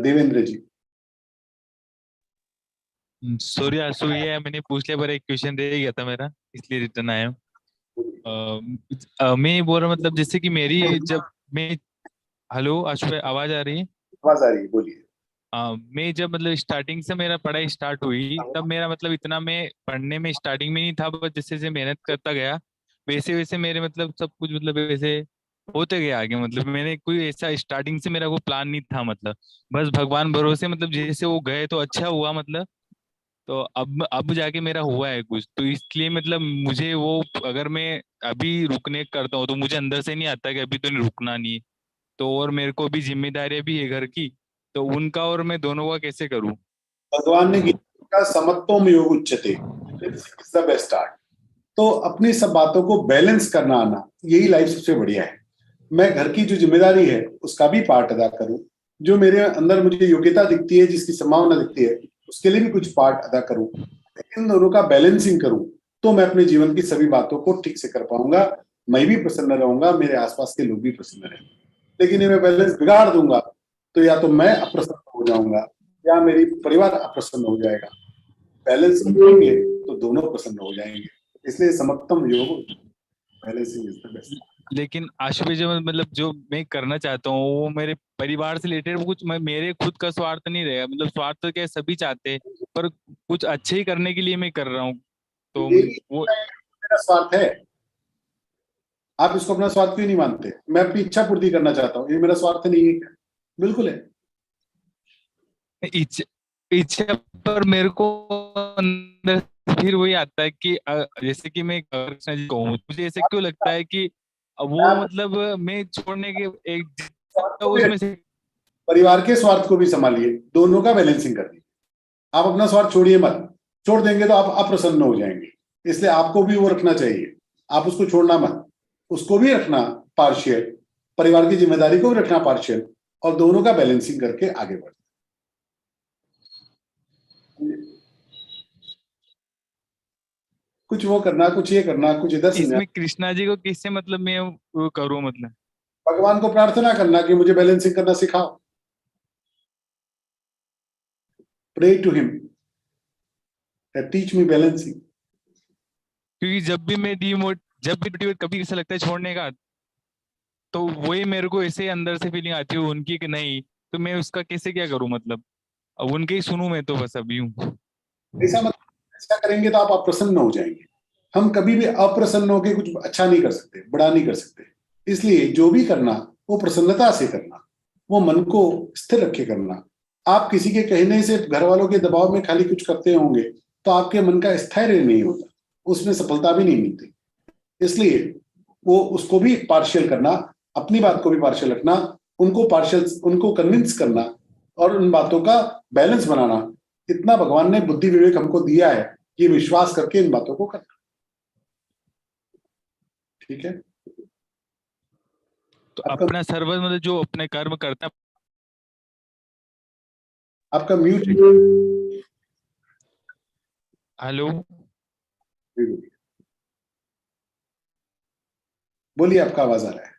देवेंद्र जी. सॉरी आशु, ये मैंने पूछ लिया पर एक क्वेश्चन रह गया था मेरा, इसलिए रिटर्न आया हूँ. मैं बोल रहा मतलब जैसे कि मेरी जब मैं, हेलो आशु, आवाज आ रही है? आवाज आ रही है, बोलिए. मैं जब मतलब स्टार्टिंग से मेरा पढ़ाई स्टार्ट हुई तब मेरा मतलब इतना मैं पढ़ने में स्टार्टिंग में नहीं था, बस जैसे जैसे मेहनत करता गया वैसे वैसे मेरे मतलब सब कुछ मतलब वैसे होते गए आगे। मतलब मैंने कोई ऐसा स्टार्टिंग से मेरा कोई प्लान नहीं था, मतलब बस भगवान भरोसे, मतलब जैसे वो गए तो अच्छा हुआ, मतलब तो अब जाके मेरा हुआ है कुछ, तो इसलिए मतलब मुझे वो, अगर मैं अभी रुकने करता हूँ तो मुझे अंदर से नहीं आता कि अभी तो नहीं रुकना नहीं है। तो और मेरे को भी जिम्मेदारियां भी है घर की, तो उनका और मैं दोनों का कैसे करूँ। भगवान ने गीता का समत्वम योग उच्यते, इज द बेस्ट आर्ट। तो अपनी सब बातों को बैलेंस करना आना, यही लाइफ सबसे बढ़िया है। मैं घर की जो जिम्मेदारी है उसका भी पार्ट अदा करूं, जो मेरे अंदर मुझे योग्यता दिखती है, जिसकी संभावना दिखती है, उसके लिए भी कुछ पार्ट अदा करूं। इन दोनों का बैलेंसिंग करूं तो मैं अपने जीवन की सभी बातों को ठीक से कर पाऊंगा। मैं भी प्रसन्न रहूंगा, मेरे आसपास के लोग भी प्रसन्न रहेंगे। लेकिन ये मैं बैलेंस बिगाड़ दूंगा तो या तो मैं अप्रसन्न हो जाऊंगा या मेरी परिवार अप्रसन्न हो जाएगा। बैलेंस रखेंगे तो दोनों प्रसन्न हो जाएंगे। इसलिए समत्तम योग, बैलेंसिंग इज द बेस्ट। लेकिन आशुभाई, जो मतलब जो मैं करना चाहता हूँ वो मेरे परिवार से रिलेटेड कुछ, मेरे खुद का स्वार्थ नहीं रहेगा। मतलब स्वार्थ तो क्या सभी चाहते हैं, पर कुछ अच्छे ही करने के लिए मैं कर रहा हूँ। तो वो मेरा स्वार्थ है, आप इसको अपना स्वार्थ क्यों नहीं मानते? मैं अपनी इच्छा पूर्ति करना चाहता हूँ, ये मेरा स्वार्थ नहीं है? बिल्कुल है। इच्छा पर मेरे को अंदर फिर वही आता है कि जैसे कि मैं कृष्ण जी कहूँ, मुझे ऐसे क्यों लगता है कि वो मतलब मैं छोड़ने के एक तो उसमें से परिवार के स्वार्थ को भी संभालिए, दोनों का बैलेंसिंग करिए। आप अपना स्वार्थ छोड़िए मत, छोड़ देंगे तो आप अप्रसन्न हो जाएंगे। इसलिए आपको भी वो रखना चाहिए, आप उसको छोड़ना मत, उसको भी रखना पार्शियल, परिवार की जिम्मेदारी को भी रखना पार्शियल, और दोनों का बैलेंसिंग करके आगे बढ़ना। कुछ वो करना, कुछ ये करना, कुछ इधर से। इसमें कृष्णा जी को किससे मतलब मैं वो करूँ, मतलब भगवान को प्रार्थना करना कि मुझे बैलेंसिंग करना सिखाओ। Pray to him, teach me balancing. क्योंकि जब भी मैं कभी ऐसा लगता है छोड़ने का, तो वही मेरे को ऐसे अंदर से फीलिंग आती है उनकी कि नहीं, तो मैं उसका कैसे क्या करूं, मतलब अब उनके ही सुनूं मैं तो बस अभी हूँ। ऐसा करेंगे तो आप अप्रसन्न हो जाएंगे। हम कभी भी अप्रसन्न होकर कुछ अच्छा नहीं कर सकते, बड़ा नहीं कर सकते। इसलिए जो भी करना वो प्रसन्नता से करना, वो मन को स्थिर रख के करना। आप किसी के कहने से, घर वालों के दबाव में खाली कुछ करते होंगे तो आपके मन का स्थैर्य नहीं होता, उसमें सफलता भी नहीं मिलती। इसलिए वो उसको भी पार्शियल करना, अपनी बात को भी पार्शियल रखना, उनको कन्विंस करना और उन बातों का बैलेंस बनाना। इतना भगवान ने बुद्धि विवेक हमको दिया है, ये विश्वास करके इन बातों को करना। ठीक है। तो अपना सर्व मतलब जो अपने कर्म करता है। आपका म्यूट। हेलो, बोलिए, आपका आवाज आ रहा है।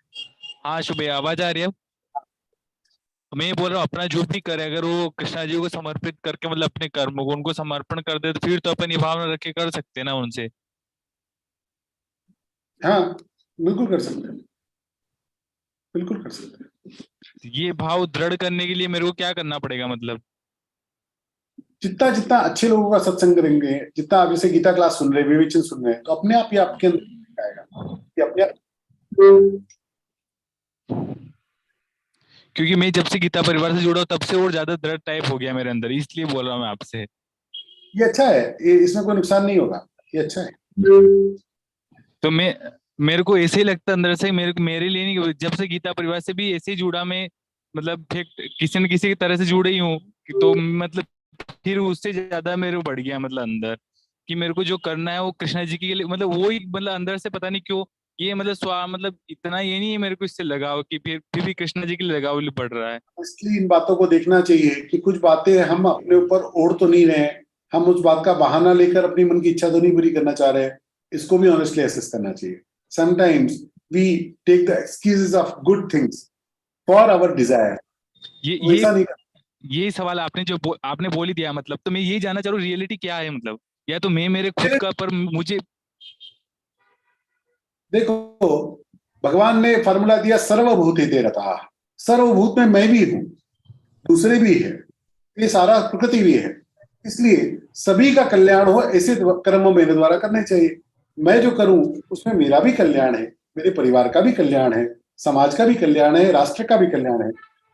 हाँ शुभ, आवाज आ रही है। मैं ये बोल रहा हूँ अपना जो भी करे, अगर वो कृष्णा जी को समर्पित करके मतलब अपने कर्म को उनको समर्पण कर दे, तो फिर तो अपन ये भावना रख के कर सकते हैं ना उनसे। हाँ बिल्कुल कर सकते हैं, बिल्कुल कर सकते हैं। ये भाव दृढ़ करने के लिए मेरे को क्या करना पड़ेगा, मतलब जितना जितना अच्छे लोगों का सत्संग करेंगे, जितना आप जैसे गीता क्लास सुन रहे, विवेचन सुन रहे हैं, तो अपने आप ही आपके अंदर आएगा कि अपने आप। क्योंकि मैं जब से गीता परिवार से जुड़ा हूं तब से और ज्यादा दृढ़ टाइप हो गया मेरे अंदर, इसलिए बोल रहा हूँ मैं आपसे। ये अच्छा है, ये इसमें कोई नुकसान नहीं होगा, ये अच्छा है। तो मेरे को ऐसे ही लगता अंदर से, मेरे लिए नहीं, जब से गीता परिवार से भी ऐसे ही जुड़ा मैं, मतलब किसी न किसी की तरह से जुड़े ही हूँ, तो मतलब फिर उससे ज्यादा मेरे को बढ़ गया, मतलब अंदर कि मेरे को जो करना है वो कृष्णा जी के लिए, मतलब वो ही, मतलब अंदर से पता नहीं क्यों ये मतलब मतलब इतना ये नहीं है मेरे को इससे लगाव कि फिर भी कृष्णा जी के लिए लगाव बढ़ रहा है। इसलिए इन बातों को देखना चाहिए कि कुछ बातें हम अपने ऊपर ओढ़ तो नहीं रहे, हम उस बात का बहाना लेकर अपनी मन की इच्छा तो नहीं पूरी करना चाह रहे। इसको भी ऑनेस्टली असेस करना चाहिए। Sometimes we take the excuses of good things for our desire. ये सवाल आपने आपने बोल ही दिया, मतलब तो मैं ये जानना चाह रहा हूँ रियलिटी क्या है, मतलब या तो मैं मेरे खुद का, पर मुझे देखो, भगवान ने फॉर्मूला दिया सर्वभूते रतः। सर्वभूत में मैं भी हूं, दूसरे भी है, ये सारा प्रकृति भी है। इसलिए सभी का कल्याण हो ऐसे कर्म मेरे द्वारा करने चाहिए। मैं जो करूं उसमें मेरा भी कल्याण है, मेरे परिवार का भी कल्याण है, समाज का भी कल्याण है, राष्ट्र का भी कल्याण है।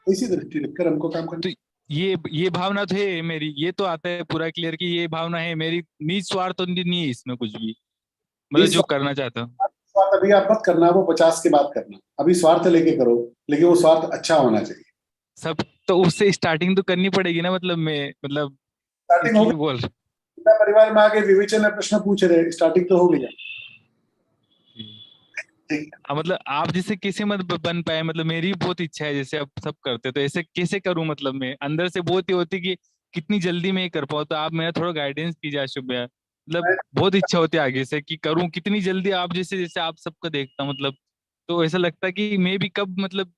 इसी दृष्टि रखकर हमको काम करना। ये भावना तो है मेरी, ये तो आता है पूरा क्लियर कि ये भावना है मेरी, निज स्वार्थ तो नहीं है इसमें कुछ भी, मतलब जो करना चाहता हूँ। स्वार्थ अभी आप मत करना, वो 50 के बाद करना। अभी स्वार्थ लेके करो, लेकिन वो स्वार्थ अच्छा होना चाहिए। सब तो उससे स्टार्टिंग तो करनी पड़ेगी ना, मतलब मैं मतलब स्टार्टिंग हो इसलिए बोल गई, परिवार में आके विवेचन में प्रश्न पूछ रहे, स्टार्टिंग तो हो गई। मतलब आप जैसे कैसे मत बन पाए, मतलब मेरी बहुत इच्छा है जैसे अब सब करते, तो ऐसे कैसे करूं, मतलब मैं अंदर से बहुत ही होती कि कितनी जल्दी मैं ये कर पाऊँ, तो आप मेरा थोड़ा गाइडेंस कीजिए आशुभ भैया। मतलब बहुत इच्छा होती है आगे से कि करूं कितनी जल्दी, आप जैसे जैसे आप सबको देखता हूं, मतलब तो ऐसा लगता है कि मैं भी कब मतलब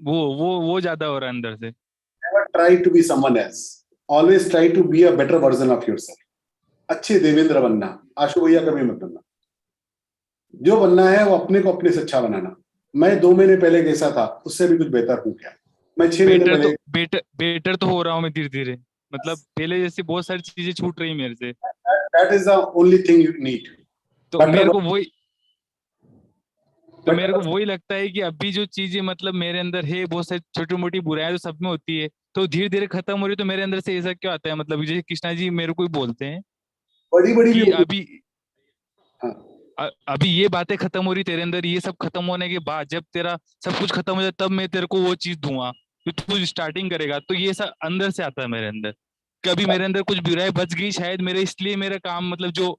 वो ज्यादा हो रहा है अंदर से। Never try to be someone else. Always try to be a better version of yourself. अच्छे देवेंद्र बनना, आशु भैया कभी मत बनना। जो बनना है वो अपने को अपने से अच्छा बनाना। मैं 2 महीने पहले कैसा था, उससे भी कुछ बेहतर हूँ क्या? मैं 6 महीने पहले बेटर तो हो रहा हूँ मैं धीरे धीरे, मतलब पहले जैसे बहुत सारी चीजें छूट रही मेरे से। That is the only thing you need. तो मेरे को वही लगता है कि अभी जो चीजें मतलब मेरे अंदर है, बहुत सारी छोटी मोटी बुराइयां तो सब में होती है, तो धीरे धीरे खत्म हो रही है, तो मेरे अंदर से ऐसा क्यों आता है, मतलब जैसे कृष्णा जी मेरे को ही बोलते हैं बड़ी कि अभी ये बातें खत्म हो रही तेरे अंदर, ये सब खत्म होने के बाद जब तेरा सब कुछ खत्म हो जाए तब मैं तेरे को वो चीज दूंगा, तो तू स्टार्टिंग करेगा। तो ये सब अंदर से आता है मेरे अंदर, कभी मेरे अंदर कुछ बुराई बच गई शायद मेरे, इसलिए मेरा काम मतलब जो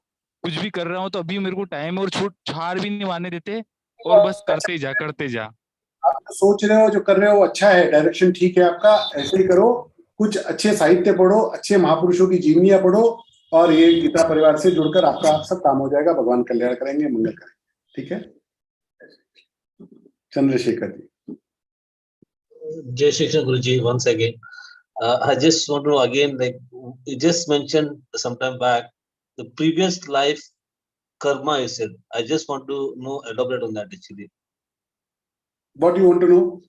कुछ भी कर रहा हूँ, तो अभी मेरे को टाइम और छूट हार भी नहीं मारने देते, और बस करते जा करते जा। आप जो सोच रहे हो, जो कर रहे हो, अच्छा है, डायरेक्शन ठीक है आपका, ऐसे ही करो। कुछ अच्छे साहित्य पढ़ो, अच्छे महापुरुषों की जीवनियां पढ़ो, और ये गीता परिवार से जुड़कर आपका सब काम हो जाएगा। भगवान कल्याण करेंगे, मंगल करेंगे। ठीक है, Chandrashekhar ji. Jai Shri Krishna Guruji, once again. I just want to again, like you just mentioned sometime back, the previous life karma you said. I just want to know, elaborate on that actually. What do you want to know?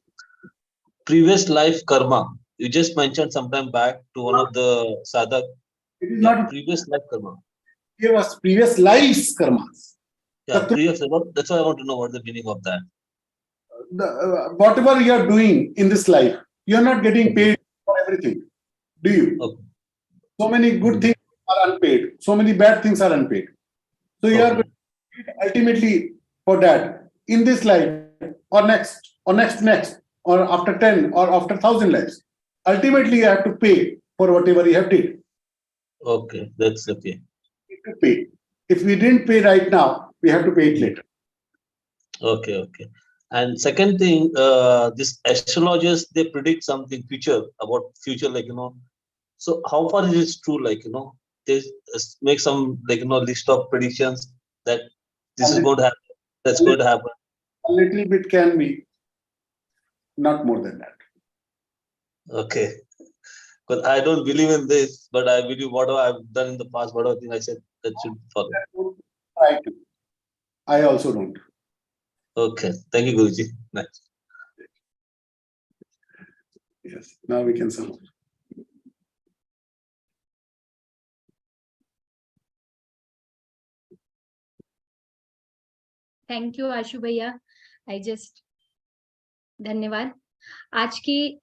Previous life karma. You just mentioned sometime back to one of the sadhak. It is not previous life karma. It was previous life's karmas. Yeah, previous. That's why I want to know what the meaning of that. Whatever you are doing in this life, you are not getting paid for everything, do you? Okay. So many good things are unpaid, so many bad things are unpaid. So you are ultimately for that in this life, or next, or after 10 or after 1,000 lives. Ultimately, you have to pay for whatever you have did. Okay, that's okay. We have to pay. If we didn't pay right now, we have to pay it later. Okay, okay. And second thing, this astrologers, they predict something future, about future, like, so how far is it true? Like, they make some, like, list of predictions that this is going to happen, that's going to happen. A little bit can be, not more than that. Okay. Because I don't believe in this, but I believe whatever I've done in the past, whatever thing I said, that should follow. Try to. I also don't. Okay. Thank you, Guruji. Nice. Yes. Now we can sum up. Thank you Ashu भैया। I just धन्यवाद आज की।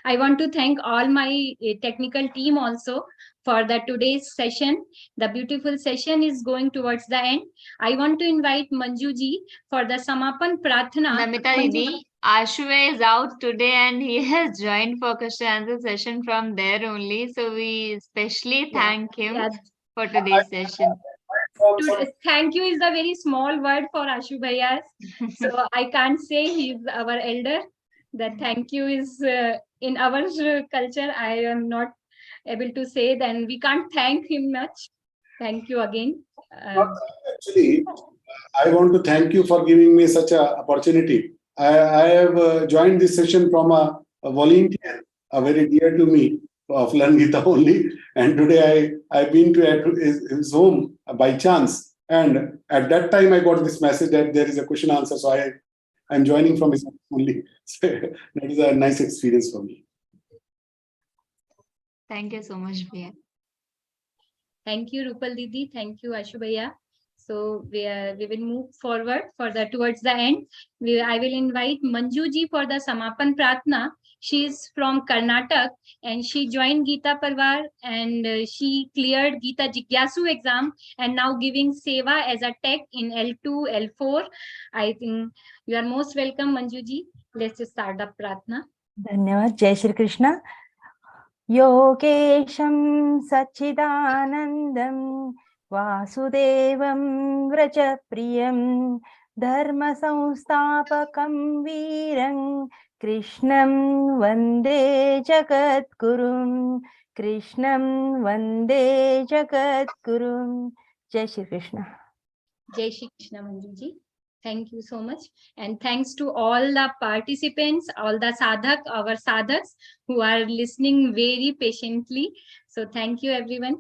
I want to thank all my technical team also for the today's session. The beautiful session is going towards the end. I want to invite Manju ji for the Samapan Prarthana. Namita Didi, Ashu is out today and he has joined for question answer session from there only. So we especially thank him for today's session. Thank you is a very small word for Ashu Bhaiya. So I can't say he's our elder. The thank you is in our culture. I am not able to say, then we can't thank him much. Thank you again. Actually, I want to thank you for giving me such an opportunity. I have joined this session from a volunteer, very dear to me, of Learn Geeta only. And today I've been to his home by chance. And at that time I got this message that there is a question answer. So I'm joining from his home only. So that is a nice experience for me. Thank you so much, Bhaiya. Thank you, Rupal Didi. Thank you, Ashu Bhaiya. So we will move forward towards the end. I will invite Manju ji for the Samapan Pratna. She is from Karnataka and she joined Geeta Parvar and she cleared Geeta Jigyasu exam and now giving Seva as a tech in L2, L4. I think you are most welcome, Manju ji. Let's start the Pratna. धन्यवाद. जय श्री कृष्ण. योगेशं सच्चिदानन्दं वासुदेवं व्रजप्रियं धर्मसंस्थापकं वीरं कृष्णं वन्दे जगद्गुरुं कृष्णं वन्दे जगद्गुरुं. जय Shri Krishna. Jai Shri Krishna, Manju ji. Thank you so much. And thanks to all the participants, all the our sadhaks who are listening very patiently. So thank you, everyone.